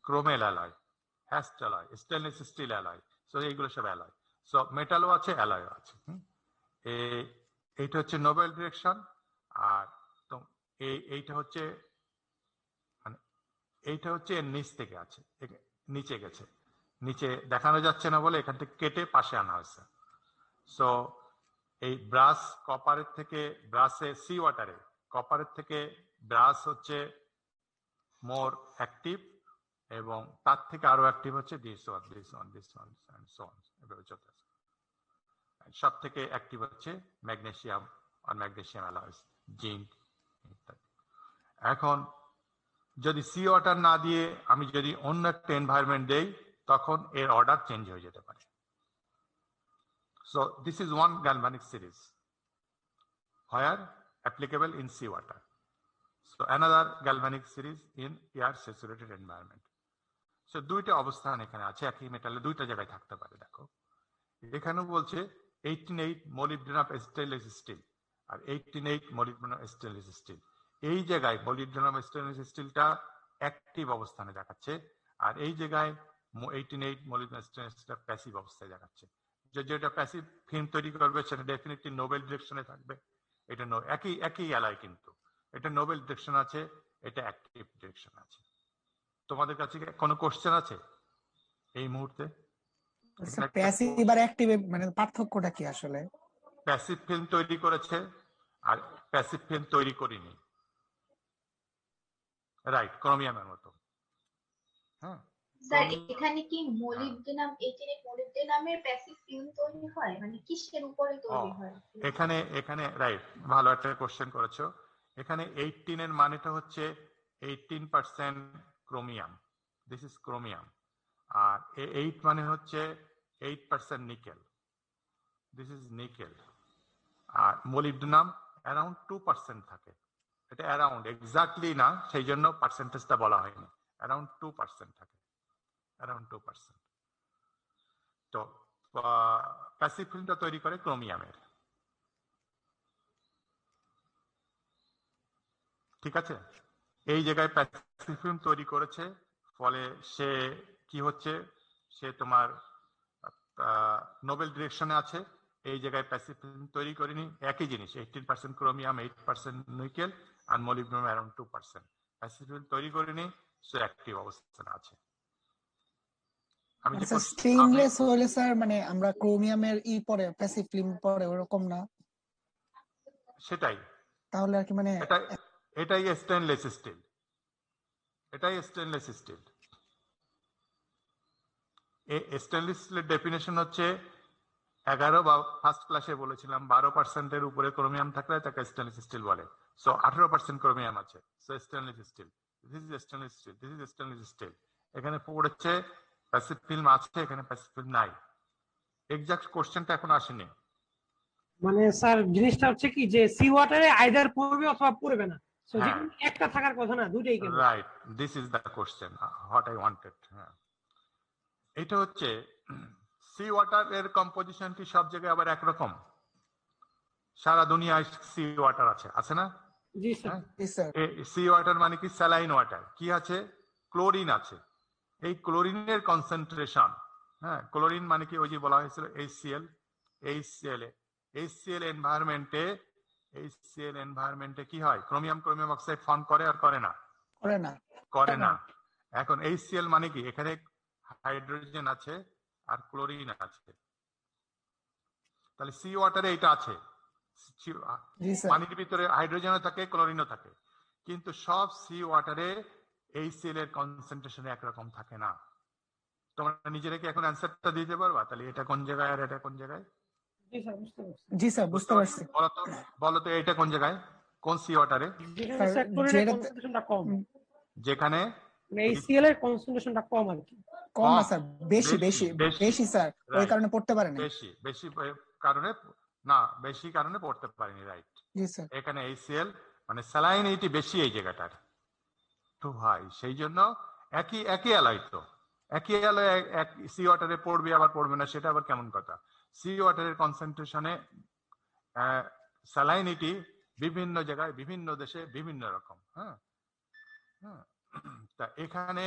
chromel alloy, Hastelloy, stainless steel alloy. So এইগুলো সব অ্যালয়। সো মেটালও আছে, অ্যালয়ও আছে। এইটা হচ্ছে নোবেল ডিরেকশন, আর তো এইটা হচ্ছে মানে এইটা হচ্ছে এর নিচ থেকে আছে, নিচে গেছে, নিচে দেখানো যাচ্ছে না বলে এখান থেকে কেটে পাশে আনা হয়েছে। সো এই ব্রাশ কপারের থেকে, ব্রাশে সি ওয়াটারে কপারের থেকে ব্রাশ হচ্ছে মোর অ্যাক্টিভ, এবং তার থেকে আরো অ্যাক্টিভ হচ্ছে this one and so on, এভাবে চলতে। সব থেকে অ্যাক্টিভ হচ্ছে ম্যাগনেসিয়াম আর ম্যাগনেসিয়াম অ্যালয়েস, জিঙ্ক ইত্যাদি। এখন যদি সি ওয়াটার না দিয়ে আমি যদি অন্য একটা এনভায়রনমেন্ট দেই, তখন এর অর্ডার চেঞ্জ হয়ে যেতে পারে। So this is one galvanic series where applicable in seawater. So another galvanic series in air saturated environment. So দুইটা অবস্থান এখানে আছে, একই মেটালে দুইটা জায়গায় থাকতে পারে। দেখো এখানেও বলছে 18.8 molybdenum stainless steel আর 18.8 molybdenum stainless steel। এই জায়গায় molybdenum stainless স্টিলটা অ্যাক্টিভ অবস্থানে দেখাচ্ছে, আর এই জায়গায় 18.8 molybdenum stainless স্টিলটা প্যাসিভ অবস্থায় দেখাচ্ছে। যেটা প্যাসিভ ফিল্ম তৈরি করবে সেটা ডেফিনেটলি নোবেল ডিরেকশনে থাকবে। এটা একই অ্যালয়, কিন্তু এটা নোবেল ডিরেকশন আছে, এটা অ্যাক্টিভ ডিরেকশন আছে। তোমাদের কাছে কোনো কোশ্চেন আছে এই মুহূর্তে? প্যাসিভ আর অ্যাক্টিভ মানে পার্থক্যটা কি আসলে? প্যাসিভ ফিল্ম তৈরি করেছে আর প্যাসিভ ফিল্ম তৈরি করিনি, রাইট, ক্রোমিয়ামের মতো। হ্যাঁ স্যার, এখানে কি মলিবডেনাম 18 মলিবডেনামের প্যাসিভ ফিল্ম তৈরি হয়, মানে কিসের উপরে তৈরি হয়? এখানে রাইট, ভালো একটা কোশ্চেন করেছো। এখানে 18 এর মানেটা হচ্ছে 18% ক্রোমিয়াম, দিস ইজ ক্রোমিয়াম। আর 8 মানে হচ্ছে 8% নিকেল, দিস ইজ নিকেল। আর মলিবডেনাম অ্যারাউন্ড 2% থাকে, এটা অ্যারাউন্ড এক্স্যাক্টলি না, সেই জন্য পার্সেন্টেজটা বলা হয়নি। অ্যারাউন্ড 2% থাকে, অ্যারাউন্ড 2%। তো প্যাসিভ ফিল্মটা তৈরি করে ক্রোমিয়ামের। ঠিক আছে, এই জায়গায় প্যাসিভ ফিল্ম তৈরি করেছে, ফলে সে কি হচ্ছে, সে তোমার নোবেল ডিরেকশনে আছে। এই জায়গায় প্যাসিভ ফিল্ম তৈরি করেনি, একই জিনিস, 18% ক্রোমিয়াম, 8% নিকেল, আর মলিবডেনাম অ্যারাউন্ড 2%। প্যাসিভ ফিল্ম তৈরি করেনি, সে অ্যাক্টিভ অবস্থানে আছে। আমি যে স্টেইনলেস হলে স্যার মানে আমরা ক্রোমিয়ামের পরে প্যাসিভ ফিল্ম পরে ওরকম না, সেটাই, তাহলে আর কি মানে এটাই স্টেনলেস স্টিল, এটাই স্টেনলেস স্টিল। স্টেনলেস স্টিলের ডেফিনেশন হচ্ছে 11 বা ফার্স্ট ক্লাসে বলেছিলাম 12% উপরে ক্রোমিয়াম থাকলে তাকে স্টেনলেস স্টিল বলে। সো 18% ক্রোমিয়াম আছে, so stainless steel, this is stainless steel, this is stainless steel. এখানে পড়েছে প্যাসিভ ফিল্ম আছে, এখানে প্যাসিভ ফিল্ম নাই। এক্সাক্ট কোশ্চেনটা এখন আসেনি। মানে স্যার জিনিসটা হচ্ছে কি যে সি ওয়াটারে আইদার পড়বে অথবা পড়বে না, সো হ্যাঁ, একটা থাকার কথা না, দুটেই কেন? Right, this is the question what I wanted. হ্যাঁ, এটা হচ্ছে সি ওয়াটার এর কম্পোজিশন কি সব জায়গায় আবার একরকম? সারা দুনিয়ায় সি ওয়াটার আছে না? জি স্যার। সি ওয়াটার মানে কি? Saline water. কি আছে? ক্লোরিন আছে। এই ক্লোরিনের কনসেন্ট্রেশন, হ্যাঁ, ক্লোরিন মানে কি? ওই যে বলা হয়েছিল HCl, HCl এনভায়রনমেন্টে কি হয়? ক্রোমিয়াম অক্সাইড ফর্ম করে আর করে না? করে না। এখন HCl মানে কি? এখানে হাইড্রোজেন আছে আর ক্লোরিন আছে, তাহলে সি ওয়াটারে এটা আছে। পানির ভিতরে হাইড্রোজেনও থাকে, ক্লোরিনও থাকে, কিন্তু সব সি ওয়াটারে HCl এর কনসেন্ট্রেশন একরকম থাকে না। তোমরা নিজেরা কি এখন অ্যান্সারটা দিতে পারবা? তাহলে এটা কোন জায়গায় আর এটা কোন জায়গায়? জি স্যার, বুঝতে পারছি। বলো তো এটা কোন জায়গায়, কোন সি ওয়াটারে? যেখানে HCl এর কনসেন্ট্রেশনটা কম আর কি। কম না স্যার, বেশি স্যার, ওই কারণে পড়তে পারে না। বেশি কারণে না, বেশি কারণে পড়তে পারেনি, রাইট। জি স্যার। এখানে HCl মানে স্যালাইনিটি বেশি এই জায়গাটার, তো ভাই সেই জন্য একই অ্যালয়, তো একই অ্যালয় এক সি ওয়াটারে পড়বে আবার পড়বে না, সেটা আবার কেমন কথা? সি ওয়াটারের কনসেন্ট্রেশনে স্যালাইনিটি বিভিন্ন জায়গায় বিভিন্ন দেশে বিভিন্ন রকম। হ্যাঁ, তা এখানে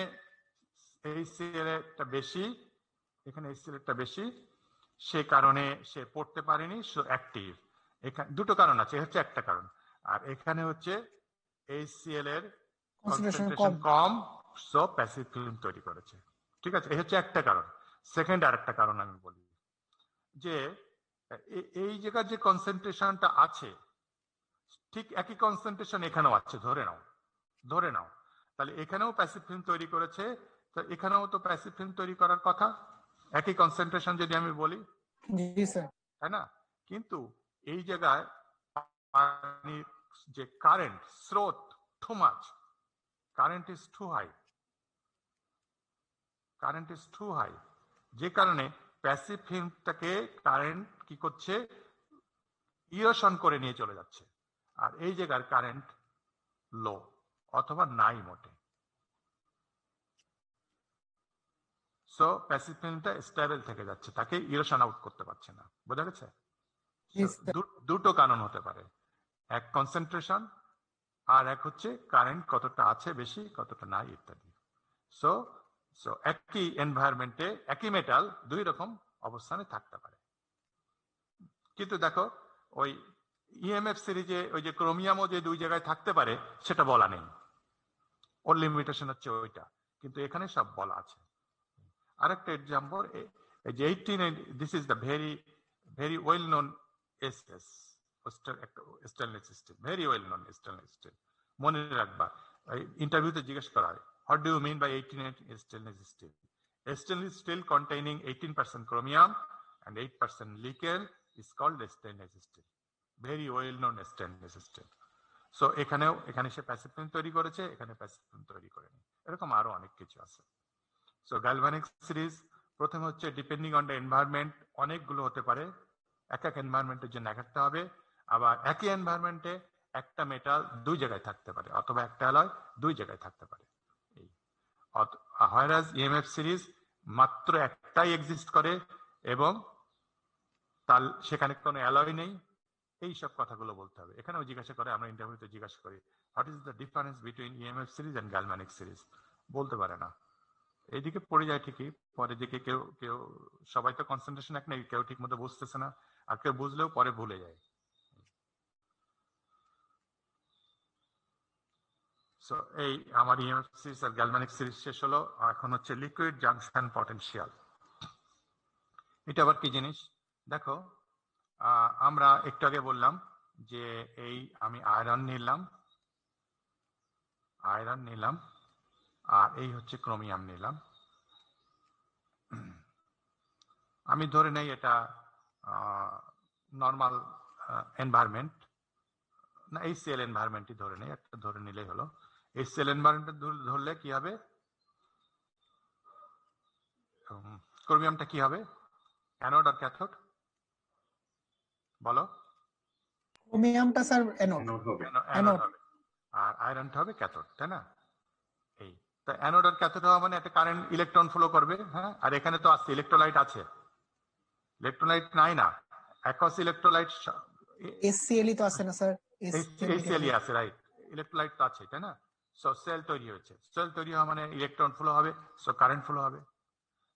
HCl একটা বেশি, এখানে HCl একটা বেশি, সে কারণে সে পড়তে পারেনি, সো অ্যাক্টিভ। এখানে দুটো কারণ আছে, হচ্ছে একটা কারণ, আর এখানে হচ্ছে HCl এর কনসেন্ট্রেশন কম, সো প্যাসিভ ফিল্ম তৈরি করেছে। ঠিক আছে, এই হচ্ছে একটা কারণ। সেকেন্ড আর একটা কারণ আমি বলি, যে এই জায়গার যে কনসেন্ট্রেশনটা আছে ঠিক একই কনসেন্ট্রেশন এখানেও আছে, ধরে নাও, তাহলে এখানেও প্যাসিভ ফিল্ম তৈরি করেছে, তো এখানেও তো প্যাসিভ ফিল্ম তৈরি করার কথা, একই কনসেন্ট্রেশন যদি আমি বলি, জি স্যার, তাই না? কিন্তু এই জায়গায় পানির যে কারেন্ট স্রোত too much, current is too high, যে কারণে প্যাসিভ ফিল্মটাকে কারেন্ট কি করছে, ইরোশন করে নিয়ে চলে যাচ্ছে, আর এই জায়গার কারেন্ট লো অথবা নাই মোটে। সো প্যাসিভ ফিল্মটা স্টেবল থেকে যাচ্ছে, তাকে ইরোশন আউট করতে পারছে না। বোঝা গেছে? জি স্যার। দুটো কারণ হতে পারে, এক কনসেন্ট্রেশন আর এক হচ্ছে কারেন্ট কতটা আছে বেশি কতটা নাই ইত্যাদি। সো সো একই এনভায়রনমেন্টে একই মেটাল দুই রকম অবস্থানে থাকতে পারে। কিন্তু দেখো ওই ইএমএফ সিরিজে ওই যে ক্রোমিয়ামও যে দুই জায়গায় থাকতে পারে সেটা বলা নেই, ওর লিমিটেশন হচ্ছে ওইটা, কিন্তু এখানে সব বলা আছে। আরেকটা এক্সাম্পল, এই যে 18, this is the very well known SS stainless steel, very well known stainless steel. মনে রাখবা, ইন্টারভিউতে জিজ্ঞেস করা হয়, what do you mean by 18 stainless steel? Stainless steel containing 18% chromium and 8% nickel is called stainless steel. Very well known stainless steel. So এখানে সে passive film তৈরি করেছে, এখানে প্যাসিভ ফিল্ম তৈরি করেনি, এরকম আরো অনেক কিছু আছে। সো গ্যালভানিক সিরিজ প্রথমে হচ্ছে ডিপেন্ডিং অন দ্য এনভায়রনমেন্ট, অনেকগুলো হতে পারে, এক এক এনভায়রনমেন্টের জন্য এক একটা হবে। আবার একই এনভায়রনমেন্টে একটা মেটাল দুই জায়গায় থাকতে পারে, অথবা একটা অ্যালয় দুই জায়গায় থাকতে পারে। এই whereas EMF সিরিজ মাত্র একটাই এক্সিস্ট করে এবং তার সেখানে কোনো অ্যালয় নেই, এই সব কথাগুলো বলতে হবে। এখানেও জিজ্ঞাসা করে, আমরা ইন্টারভিউতে জিজ্ঞাসা করি, what is the difference between EMF series and galvanic series? বলতে পারে না, এইদিকে পড়ে যায় ঠিকই, পরের দিকে কেউ কেউ সবাই তো কনসেন্ট্রেশন এক নেই, কেউ ঠিক মতো বুঝতেছে না, আর কেউ বুঝলেও পরে ভুলে যায়। সো এই আমার ইএমএফ সিরিজ আর গ্যালভানিক সিরিজ শেষ হলো, এখন হচ্ছে লিকুইড জাংশন পটেনশিয়াল। এটা আবার কি জিনিস দেখো, আমরা একটু আগে বললাম যে এই আমি আয়রন নিলাম আর এই হচ্ছে ক্রোমিয়াম নিলাম। আমি ধরে নেই এটা নর্মাল এনভায়রনমেন্ট, না এই সেল এনভায়রনমেন্টই ধরে নেই, একটা ধরে নিলেই হলো। এই সেল এনভায়রনমেন্ট ধরলে কি হবে, ক্রোমিয়ামটা কি হবে, অ্যানোড আর ক্যাথোড? বলো। ক্রোমিয়ামটা স্যার অ্যানোড হবে, আর আয়রনটা হবে ক্যাথোড, তাই না? এই তো অ্যানোড আর ক্যাথোড হওয়া মানে একটা কারেন্ট ইলেকট্রন ফ্লো করবে, হ্যাঁ। আর এখানে তো আছে ইলেকট্রোলাইট আছে, ইলেকট্রোলাইট নাই না, অ্যাকোয়াস ইলেকট্রোলাইট এসসিএলই তো আছে না স্যার? এসসিএলই আছে, রাইট, ইলেকট্রোলাইট তো আছে, তাই না? সো সেল তৈরি হয়েছে, সেল তৈরি হওয়া মানে ইলেকট্রন ফ্লো হবে, সো কারেন্ট ফ্লো হবে।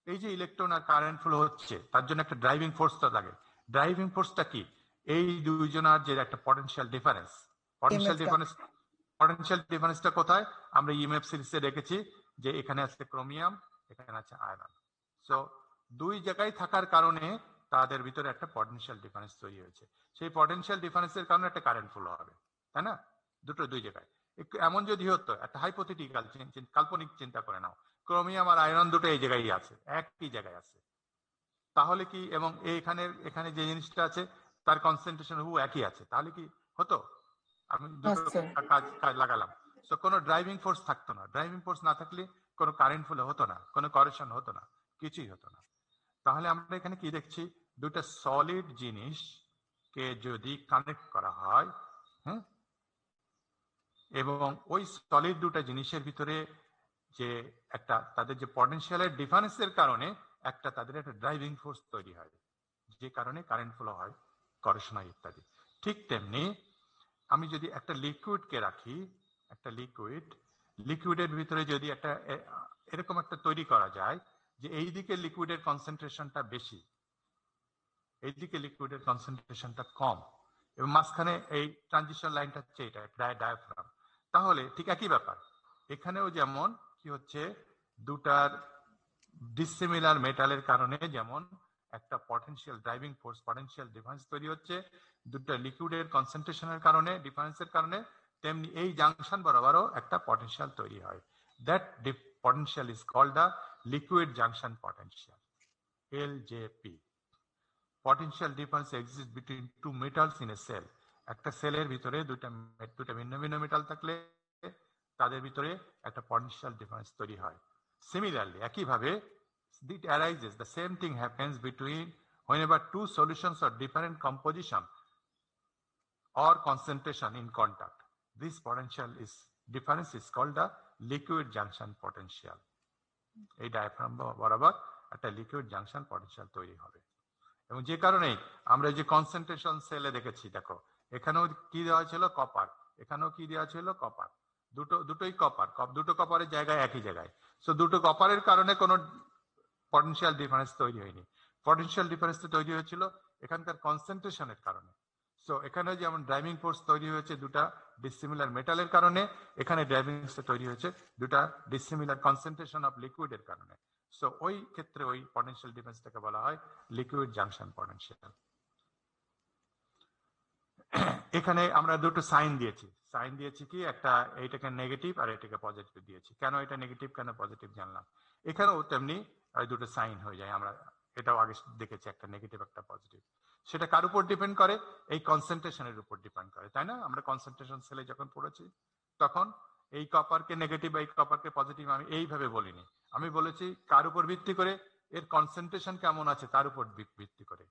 এই যে ইলেকট্রন আর কারেন্ট ফ্লো হচ্ছে তার জন্য একটা ড্রাইভিং ফোর্স তো লাগে। ড্রাইভিং ফোর্সটা কি, এই দুইজনের যে একটা পটেনশিয়াল ডিফারেন্স, পটেনশিয়াল ডিফারেন্সটা কোথায় আমরা ইএমএফ সিরিজে রেখেছি, যে এখানে আছে ক্রোমিয়াম, এখানে আছে আয়রন। সো দুই জায়গায় থাকার কারণে তাদের ভিতরে একটা পটেনশিয়াল ডিফারেন্স তৈরি হয়েছে, সেই পটেনশিয়াল ডিফারেন্সের কারণে একটা কারেন্ট ফ্লো হবে, তাই না? দুই জায়গায়। একটু এমন যদি হতো, একটা হাইপোথেটিক্যাল কাল্পনিক চিন্তা করে নাও, ক্রোমিয়াম আর আয়রন দুটো এই জায়গায় আছে, একই জায়গায় আছে, তাহলে কি, এবং এখানে যে জিনিসটা আছে তার কনসেন্ট্রেশন একই আছে, তাহলে কি হতো? আমি কাজ লাগালাম, সো কোনো ড্রাইভিং ফোর্স থাকতো না, ড্রাইভিং ফোর্স না থাকলে কোনো কারেন্ট ফ্লো হতো না, কোনো কারেকশন হতো না, কিছুই হতো না। তাহলে আমরা এখানে কি দেখছি, দুটা সলিড জিনিস কে যদি কানেক্ট করা হয়, হ্যাঁ, এবং ওই সলিড দুটা জিনিসের ভিতরে যে একটা তাদের যে পটেনশিয়ালের ডিফারেন্সের কারণে একটা তাদের একটা ড্রাইভিং ফোর্স তৈরি হয়, যে কারণে কারেন্ট ফ্লো হয়, কারেকশন হয় ইত্যাদি। ঠিক তেমনি আমি যদি একটা লিকুইডকে রাখি, একটা লিকুইডের ভিতরে যদি একটা এরকম একটা তৈরি করা যায় যে এইদিকে লিকুইডের কনসেন্ট্রেশনটা বেশি, এইদিকে লিকুইডের কনসেন্ট্রেশনটা কম, এবং মাঝখানে এই ট্রানজিশন লাইনটা হচ্ছে এটা ডায়াফ্রাম, তাহলে ঠিক একই ব্যাপার এখানেও, যেমন কি হচ্ছে দুটার ডিসিমিলার মেটালের কারণে যেমন একটা potential driving force, potential difference তৈরি হচ্ছে দুটা লিকুইডের কনসেন্ট্রেশনের কারণে, ডিফারেন্সের কারণে, তেমনি এই জাংশন বরাবরও একটা পটেনশিয়াল তৈরি হয়। That potential is called the liquid junction potential, LJP. Potential difference exist between two metals in a cell. একটা সেলের ভিতরে দুটা ভিন্ন ভিন্ন মেটাল থাকলে তাদের ভিতরে একটা পটেনশিয়াল ডিফারেন্স তৈরি হয়। সিমিলারলি একইভাবে It arises, the same thing happens between whenever two solutions of different composition or concentration in contact. This potential difference is called the liquid junction potential. এই ডায়াফ্রাম বরাবর একটা লিকুইড জাংশন পটেনশিয়াল তৈরি হবে এবং যে কারণে আমরা যে কনসেন্ট্রেশন সেলে দেখেছি, দেখো এখানেও কি দেওয়া ছিল কপার, এখানেও কি দেওয়া ছিল কপার, দুটোই কপার, দুটো কপারের জায়গায় একই জায়গায়। সো দুটো কপারের কারণে কোনো পটেনশিয়াল ডিফারেন্স তৈরি হয়নি। পটেনশিয়াল ডিফারেন্স তৈরি হয়েছিল এখানকার কনসেন্ট্রেশনের কারণে। সো এখানে যেমন ড্রাইভিং ফোর্স তৈরি হয়েছে দুটা ডিসিমিলার মেটালের কারণে, এখানে ড্রাইভিং ফোর্স তৈরি হয়েছে দুটা ডিসিমিলার কনসেন্ট্রেশন অফ লিকুইডের কারণে। সো ওই ক্ষেত্রে ওই পটেনশিয়াল ডিফারেন্সটাকে বলা হয় লিকুইড জাংশন পটেনশিয়াল। এখানে আমরা দুটো সাইন দিয়েছি কি একটা এইটাকে নেগেটিভ আর এটাকে পজিটিভ দিয়েছি। কেন এটা নেগেটিভ কেন পজিটিভ জানলাম, এখানেও তেমনি দুটো সাইন হয়ে যায়। আমরা এটাও আগে দেখেছি, একটা নেগেটিভ একটা পজিটিভ। সেটা কার উপর ডিপেন্ড করে? এই কনসেন্ট্রেশনের উপর ডিপেন্ড করে, তাই না? আমরা কনসেন্ট্রেশন সেলে যখন পড়েছি তখন এই কপারকে নেগেটিভ এই কপারকে পজিটিভ আমি এইভাবে বলিনি, আমি বলেছি কার উপর ভিত্তি করে, এর কনসেন্ট্রেশন কেমন আছে তার উপর ভিত্তি করে।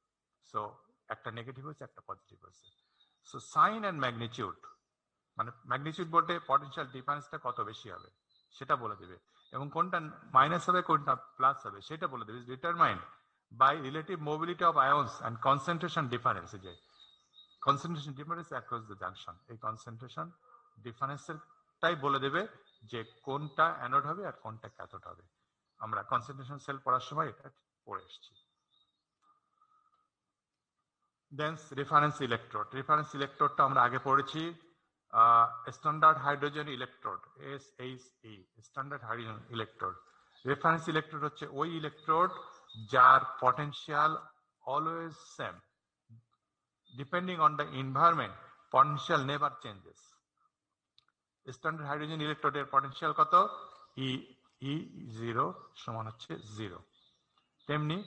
সো একটা নেগেটিভ হচ্ছে একটা পজিটিভ হচ্ছে। সো সাইন এন্ড ম্যাগনিটিউড, মানে ম্যাগনিটিউড বলতে পটেনশিয়াল ডিফারেন্সটা কত বেশি হবে সেটা বলে দেবে, এবং কোনটা মাইনাস হবে কোনটা প্লাস হবে সেটা বলে দেবে। Determined by relative mobility of ions and concentration difference, যে concentration difference across the junction, এই concentration difference টাই বলে দেবে যে কোনটা অ্যানোড হবে আর কোনটা ক্যাথোড হবে। আমরা কনসেন্ট্রেশন সেল পড়ার সময় এটা পড়ে এসেছি। দেন রেফারেন্স ইলেকট্রোডটা আমরা আগে পড়েছি standard hydrogen electrode, SHE, standard hydrogen electrode. Reference electrode হচ্ছে ওই ইলেকট্রোড যার potential always same, depending on the environment potential never changes. Standard hydrogen ইলেকট্রোডের পটেনশিয়াল কত? E0 সমান হচ্ছে 0। তেমনি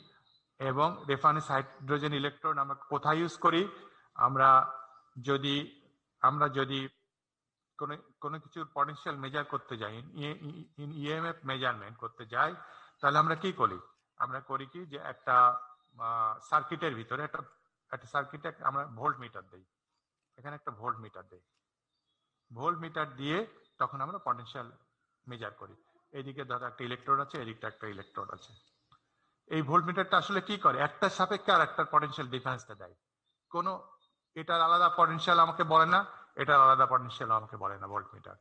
এবং রেফারেন্স হাইড্রোজেন ইলেকট্রোড আমরা কোথায় ইউজ করি? আমরা যদি কোনো কিছুর পটেনশিয়াল মেজার করতে যাই, ইএমএফ মেজারমেন্ট করতে যাই, তাহলে আমরা কি করি? আমরা করি কি যে একটা সার্কিটের ভিতরে একটা সার্কিটে আমরা ভোল্ট মিটার দেই, এখানে একটা ভোল্ট মিটার দেই, ভোল্ট মিটার দিয়ে তখন আমরা পটেনশিয়াল মেজার করি। এইদিকে ধরো একটা ইলেকট্রোড আছে, এদিকটা একটা ইলেকট্রোড আছে। এই ভোল্ট মিটারটা আসলে কি করে? একটা সাপেক্ষে আর একটা পটেনশিয়াল ডিফারেন্সটা দেয়। কোনো এটার আলাদা পটেনশিয়াল আমাকে বলে না, এটার আলাদা পটেনশিয়াল আমাকে বলে না voltmeter.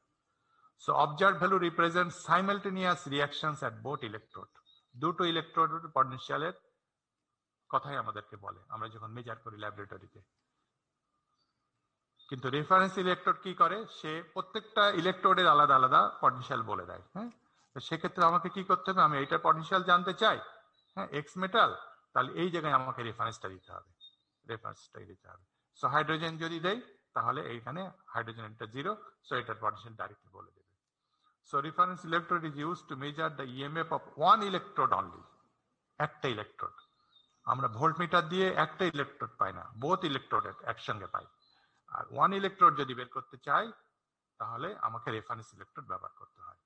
So observe value represent simultaneous reactions at both electrode. দুটো ইলেকট্রোড পটেনশিয়ালের কথাই আমাদেরকে বলে আমরা যখন মেজার করি ল্যাবরেটরিতে। কিন্তু রেফারেন্স ইলেকট্রোড কি করে? সে প্রত্যেকটা ইলেকট্রোডের আলাদা আলাদা পটেনশিয়াল বলে দেয়। হ্যাঁ, সেক্ষেত্রে আমাকে কি করতে হবে? আমি এইটার পটেনশিয়াল জানতে চাই, হ্যাঁ, এক্স মেটাল, তাহলে এই জায়গায় আমাকে রেফারেন্সটা দিতে হবে, রেফারেন্সটাই দিতে হবে। সো হাইড্রোজেন যদি দেই তাহলে এইখানে হাইড্রোজেনটা 0, সো এটার পটেনশিয়াল ডাইরেক্টলি বলে দেবে। So reference electrode is used to measure the EMF of one electrode only. একটা ইলেকট্রোড, আমরা ভোল্টমিটার দিয়ে একটা ইলেকট্রোড পাই না, বোথ ইলেকট্রোড একসঙ্গে পাই। আর ওয়ান ইলেকট্রোড যদি বের করতে চাই তাহলে আমাকে রেফারেন্স ইলেকট্রোড ব্যবহার করতে হয়।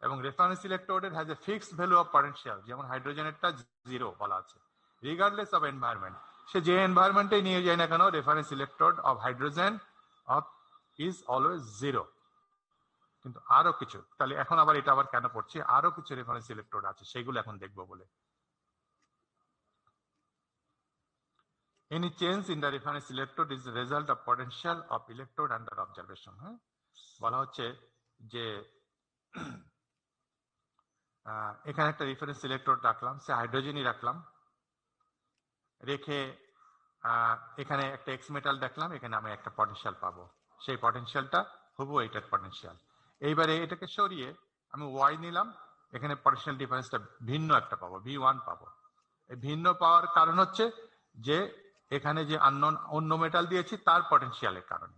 এবং রেফারেন্স ইলেকট্রোডের has a fixed value of potential, যেমন হাইড্রোজেনেরটা 0 বলা আছে, রিগার্ডলেস অফ এনভায়রনমেন্ট। সে যে এনভায়রনমেন্টে নিয়ে যায় না কেন, reference electrode of hydrogen of is always 0। কিন্তু আরো কিছু, তাহলে এখন আবার এটা আবার কেন পড়ছি, আরো কিছু রেফারেন্স ইলেকট্রোড আছে, সেগুলো এখন দেখবো বলে। Any change in the reference electrode is the result of potential of electrode under observation. হ্যাঁ, বলা হচ্ছে যে এখানে একটা রেফারেন্স ইলেকট্রোড রাখলাম, সে হাইড্রোজেনই রাখলাম, রেখে এখানে একটা এক্স মেটাল দেখলাম, এখানে আমি একটা পটেনশিয়াল পাবো, সেই পটেনশিয়ালটা হবু এইটার পটেনশিয়াল। এইবারে এটাকে সরিয়ে আমি ওয়াই নিলাম, এখানে পটেনশিয়াল ডিফারেন্সটা ভিন্ন একটা পাবো, V1 পাবো। এই ভিন্ন পাওয়ার কারণ হচ্ছে যে এখানে যে অন্য মেটাল দিয়েছি তার পটেনশিয়ালের কারণে।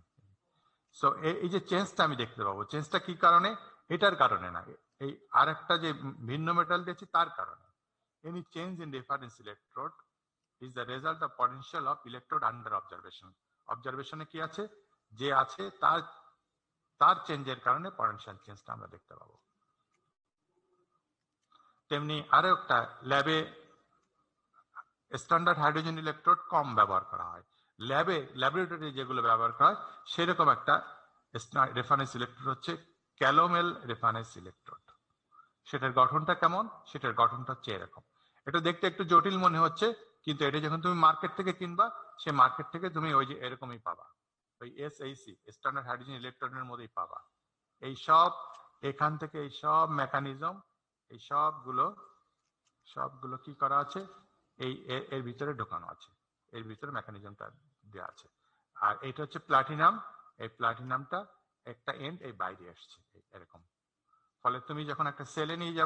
সো এই যে চেঞ্জটা আমি দেখতে পাবো, চেঞ্জটা কি কারণে? এটার কারণে না, এই আর একটা যে ভিন্ন মেটাল দিয়েছি তার কারণে। Any change in reference electrode is the result of potential of electrode under observation. অবজারভেশনে কি আছে, যে আছে তার চেঞ্জের কারণে পটেনশিয়াল চেঞ্জটা আমরা দেখতে পাবো। তেমনি আরো একটা ল্যাবে স্ট্যান্ডার্ড হাইড্রোজেন ইলেকট্রোড কম ব্যবহার করা হয়। ল্যাবরেটরি যেগুলো ব্যবহার করা হয় সেরকম একটা রেফারেন্স ইলেকট্রোড হচ্ছে ক্যালোমেল রেফারেন্স ইলেকট্রোড। সেটার গঠনটা কেমন? সেটার গঠনটা হচ্ছে এরকম। এটা দেখতে একটু জটিল মনে হচ্ছে, কিন্তু এটা যখন তুমি মার্কেট থেকে কিনবা, সে মার্কেট থেকে তুমি ওই যে এরকমই পাবা, ওই SHC স্ট্যান্ডার্ড হাইড্রোজেন ইলেকট্রোডের মধ্যেই পাবা। এই সব এখান থেকে এই সব মেকানিজম, এই সবগুলো কি করা আছে, এর ভিতরে ঢোকানো আছে, এর ভিতরে মেকানিজমটা দেওয়া আছে। আর এটা হচ্ছে প্লাটিনাম, এই প্লাটিনামটা একটা এন্ড এই বাইরে আসছে এরকম। ফলে তুমি যখন একটা সেলে নিয়ে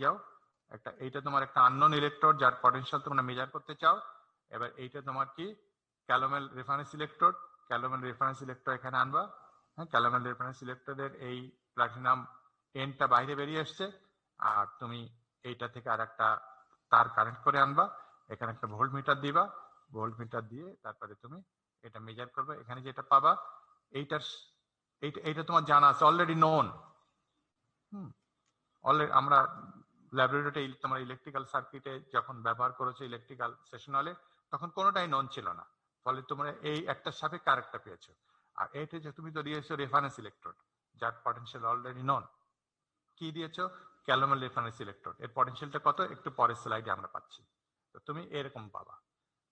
যাও, এইটা তোমার একটা আননোন ইলেকট্রোড যার পটেনশিয়াল তোমরা মেজার করতে চাও। এবার এইটা তোমার কি calomel reference electrode, calomel reference electrode এখানে আনবা। হ্যাঁ, ক্যালোমেল রেফারেন্স ইলেকট্রোডের এই প্লাটিনাম এন্ডটা বাইরে বেরিয়ে আসছে, আর তুমি এইটা থেকে আর একটা তার কানেক্ট করে আনবা, এখানে একটা ভোল্ট মিটার দিবা, ভোল্ট মিটার দিয়ে তারপরে তুমি এটা মেজার করবে। এখানে যেটা পাবা এইটা তোমার জানা আছে, অলরেডি নোন। অলরেডি আমরা ল্যাবরেটরিতে তোমার ইলেকট্রিক্যাল সার্কিটে যখন ব্যবহার করেছো ইলেকট্রিক্যাল সেশন হলে, তখন কোনোটাই নন ছিল না। ফলে তোমরা এই একটার সাপেক্ষে আরেকটা পেয়েছো। আর এইটা যে তুমি তো দিয়েছো রেফারেন্স ইলেকট্রোড যার পটেনশিয়াল অলরেডি নন। কি দিয়েছো? Calomel reference electrode. এর পটেনশিয়ালটা কত একটু পরের স্লাইডে আমরা পাচ্ছি। তো তুমি এরকম পাবা।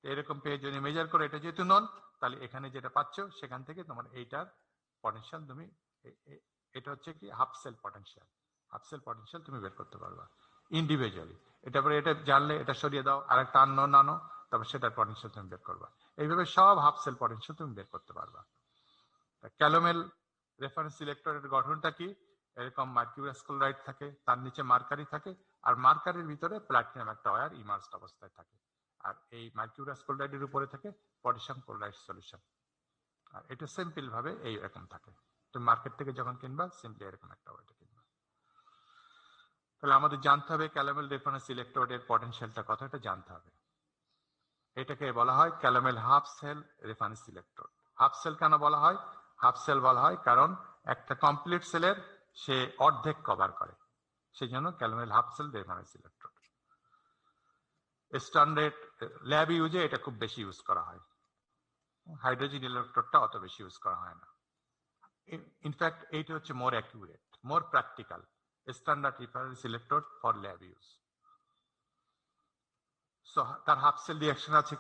এরকম পেয়ে যদি মেজার করে, এটা যেহেতু নন, তাহলে এখানে যেটা পাচ্ছ সেখান থেকে তোমার এইটার পটেনশিয়াল তুমি এটা হচ্ছে কি হাফ সেল পটেনশিয়াল, তুমি বের করতে পারবা ইন্ডিভিজুয়ালি। এটা পরে এটা জানলে এটা সরিয়ে দাও, আর একটা আননোন আনো, তারপর সেটার পটেনশিয়াল তুমি বের করবা। এইভাবে সব হাফ সেল পটেনশিয়াল তুমি বের করতে পারবা। ক্যালোমেল রেফারেন্স ইলেকট্রোডের গঠনটা কি? এরকম মার্কিউরাস ক্লোরাইড থাকে, তার নিচে মার্কারি থাকে, আর মার্কারির ভিতরে প্লাটিনাম একটা ওয়্যার ইমার্সড অবস্থায় থাকে, আর এই মার্কিউরাস ক্লোরাইডের উপরে থাকে পটাশিয়াম ক্লোরাইড সলিউশন। আর এটা সিম্পল ভাবে এই রকম থাকে। তুমি মার্কেট থেকে যখন কিনবা সিম্পলি এরকম একটা ওয়েটে কিনবা। তাহলে আমাদের জানতে হবে ক্যালোমেল রেফারেন্স ইলেকট্রোডের পটেনশিয়ালটা কত, এটা জানতে হবে। এটাকে বলা হয় calomel half cell reference electrode. Half cell কেন বলা হয়? হাফ সেল বলা হয় কারণ একটা কমপ্লিট সেলের সে অর্ধেক কভার করে, সেই জন্য calomel half cell reference electrode. Standard lab ইউজে এটা খুব বেশি ইউজ করা হয়, হাইড্রোজেন ইলেকট্রোডটা অত বেশি ইউজ করা হয় না। ইনফ্যাক্ট এইটা হচ্ছে more accurate, more practical standard reference electrode for lab use. So তার হাফ সেল রিঅ্যাকশন আছে,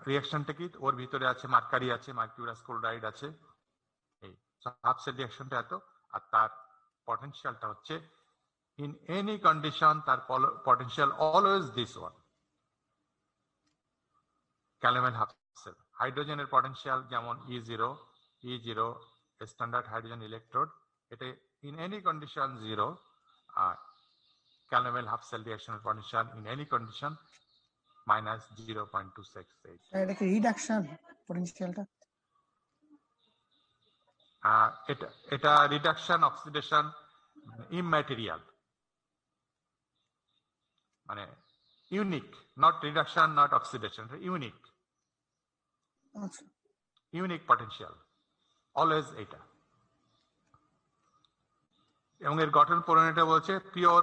রিঅ্যাকশনটা কি? ওর ভিতরে আছে মার্কারি আছে, মার্কিউরাস ক্লোরাইড আছে, এই হাফ সেল রিঅ্যাকশনটা এত। আর তার পটেনশিয়ালটা হচ্ছে ইন এনি কন্ডিশন তার potential always this one, calomel half cell. হাইড্রোজেনের পটেনশিয়াল যেমন E0 স্ট্যান্ডার্ড হাইড্রোজেন ইলেকট্রোড, এটা ইন এনি কন্ডিশন 0, আর ক্যালোমেল হাফ সেল রিঅ্যাকশনের পটেনশিয়াল ইন এনি কন্ডিশন -0.268। এটা কি রিডাকশন পটেনশিয়ালটা? এটা রিডাকশন, অক্সিডেশন, ইমম্যাটেরিয়াল, মানে unique, not reduction not oxidation, unique, আচ্ছা, ইউনিক পটেনশিয়াল অলওয়েজ এটা। এবং এর গঠন পরিণতি বলছে pure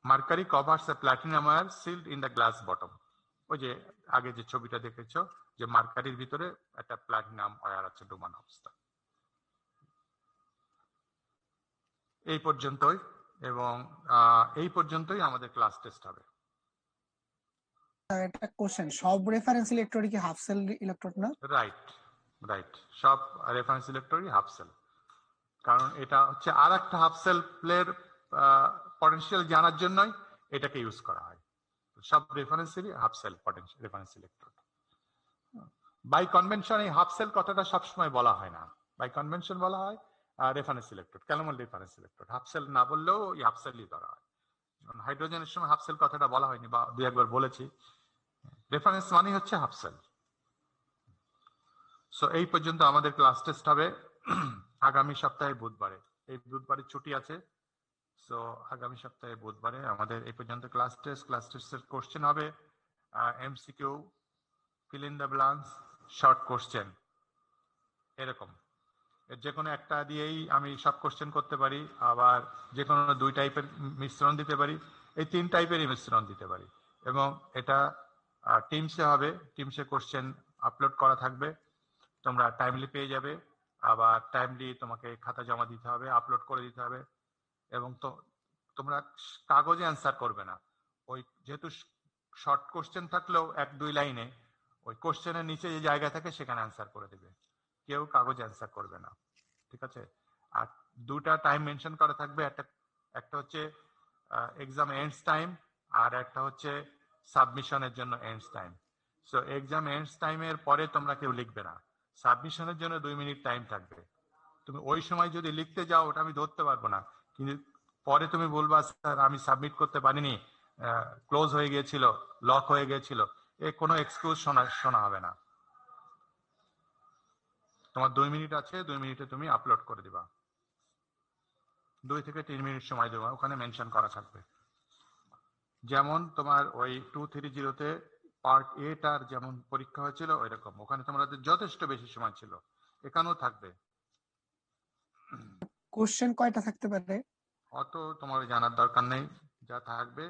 mercury covers a platinum wire sealed in the glass bottom. ওই যে আগে যে ছবিটা দেখেছো, যে মার্কারির ভিতরে একটা প্লাটিনাম ওয়্যার আছে ডোমান অবস্থা। এই পর্যন্তই, এবং এই পর্যন্তই আমাদের ক্লাস টেস্ট হবে। একটা কোশ্চেন, সব রেফারেন্স ইলেকট্রোড কি হাফ সেল ইলেকট্রোড না? রাইট, সব রেফারেন্স ইলেকট্রোডই হাফ সেল, কারণ এটা হচ্ছে আর একটা হাফ সেল প্লের পটেনশিয়াল জানার জন্যই এটাকে ইউজ করা হয়। সব রেফারেন্সেরই half cell potential reference electrode. By convention half হাফ সেল কথাটা সবসময় বলা হয় না, বাই কনভেনশন বলা হয় reference electrode, calomel reference electrode. Half cell না বললেও এই হাফ সেলই ধরা হয়। যেমন হাইড্রোজেনের সময় হাফ সেল কথাটা বলা হয়নি, বা দুই একবার বলেছি, রেফারেন্স মানে হচ্ছে হাফ সেল। সো এই পর্যন্ত আমাদের ক্লাস টেস্ট হবে আগামী সপ্তাহে বুধবারে। এই বুধবারে ছুটি আছে, সো আগামী সপ্তাহে বুধবারে আমাদের এই পর্যন্ত ক্লাস টেস্টের কোশ্চেন হবে MCQ, fill in the blanks, short question, এরকম। এর যে কোনো একটা দিয়েই আমি সব কোশ্চেন করতে পারি, আবার যে কোনো 2 টাইপের মিশ্রণ দিতে পারি, এই 3 টাইপেরই মিশ্রণ দিতে পারি। এবং এটা টিমসে হবে, টিমসে কোশ্চেন আপলোড করা থাকবে, তোমরা টাইমলি পেয়ে যাবে, আবার টাইমলি তোমাকে খাতা জমা দিতে হবে, আপলোড করে দিতে হবে। এবং তো তোমরা কাগজে অ্যান্সার করবে না, ওই যেহেতু শর্ট কোশ্চেন থাকলেও 1-2 লাইনে ওই কোশ্চেনের নিচে যে জায়গা থাকে সেখানে অ্যান্সার করে দেবে, কেউ কাগজে অ্যান্সার করবে না, ঠিক আছে? আর 2টা টাইম মেনশন করা থাকবে, একটা হচ্ছে এক্সাম এন্ডস টাইম, আর একটা হচ্ছে সাবমিশনের জন্য ends time. So exam ends টাইমের পরে তোমরা কেউ লিখবে না, সাবমিশনের জন্য 2 মিনিট টাইম থাকবে। তুমি ওই সময় যদি লিখতে যাও ওটা আমি ধরতে পারবো না, কিন্তু পরে তুমি বলবা স্যার আমি সাবমিট করতে পারিনি, ক্লোজ হয়ে গিয়েছিল, লক হয়ে গিয়েছিল, এ কোনো এক্সকিউজ শোনা হবে না। তোমার 2 মিনিট আছে, 2 মিনিটে তুমি আপলোড করে দিবা, 2 থেকে 3 মিনিট সময় দেবা, ওখানে মেনশন করা থাকবে। যেমন তোমার ওই 230-তে পার্ট এ টার যেমন পরীক্ষা হয়েছিল ওই রকম, ওখানে তোমাদের যথেষ্ট বেশি সময় ছিল, এখানেও থাকবে। কোশ্চেন কয়টা থাকতে পারে? অত তোমার জানার দরকার নেই, যা থাকবে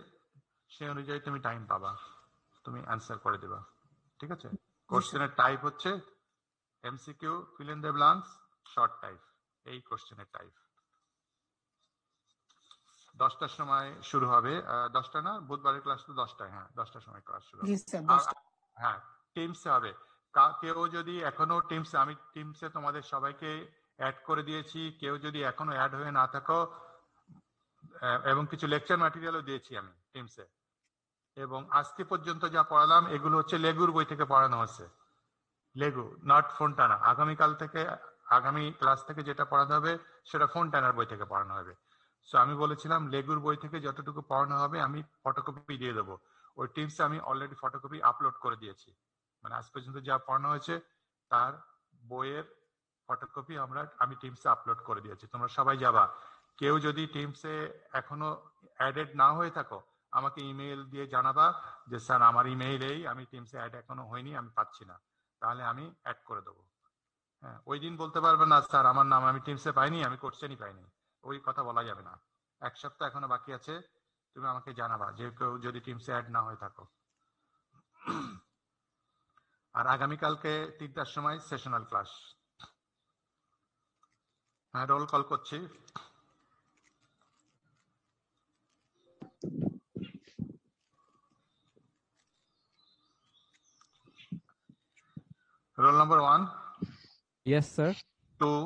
সেই অনুযায়ী তুমি টাইম পাবা, তুমি অ্যান্সার করে দিবা, ঠিক আছে? কোশ্চেনের টাইপ হচ্ছে MCQ, fill in the blanks, short type, এই কোশ্চেনের টাইপ। 10টার সময় শুরু হবে, 10টা না, বুধবারের ক্লাস তো 10টায়, হ্যাঁ 10টার সময় ক্লাস শুরু জি হবে। স্যার, আর 10টা। হ্যাঁ টিমসে হবে, কেউ যদি এখনো টিমসে, আমি টিমসে তোমাদের সবাইকে অ্যাড করে দিয়েছি, কেউ যদি এখনো অ্যাড হয়ে না থাকো, এবং কিছু লেকচার ম্যাটেরিয়ালও দিয়েছি আমি টিমসে, এবং আজকে পর্যন্ত যা পড়ালাম এগুলো হচ্ছে লেগুর বই থেকে পড়ানো হচ্ছে, লেগু, নট ফোনটানা। আগামীকাল থেকে, আগামী ক্লাস থেকে যেটা পড়ানো হবে সেটা ফোনটানার বই থেকে পড়ানো হবে। সো আমি বলেছিলাম লেগুর বই থেকে যতটুকু পড়ানো হবে আমি ফটোকপি দিয়ে দেবো, ওই টিমসে আমি অলরেডি ফটোকপি আপলোড করে দিয়েছি, মানে আজ পর্যন্ত যা পড়ানো হয়েছে তার বইয়ের ফটোকপি আমি টিমসে আপলোড করে দিয়েছি। তোমরা সবাই যাবা, কেউ যদি টিমসে এখনো অ্যাডেড না হয়ে থাকো আমাকে ইমেইল দিয়ে জানাবা যে স্যার আমার ইমেইল এই, আমি টিমসে অ্যাড এখনো হয়নি, আমি পাচ্ছি না, তাহলে আমি অ্যাড করে দেবো। হ্যাঁ, ওই দিন বলতে পারবে না স্যার আমার নাম আমি টিমসে পাইনি, আমি কোশ্চেনই পাইনি, ওই কথা বলা যাবে না। 1 সপ্তাহ এখনো বাকি আছে, তুমি আমাকে জানাবা যে কেউ যদি টিমসে অ্যাড না হয়ে থাকো। আর আগামীকালকে 3টার সময় সেশনাল ক্লাস। হ্যাঁ, রোল কল করছি। Roll number 1, Yes, sir. 2,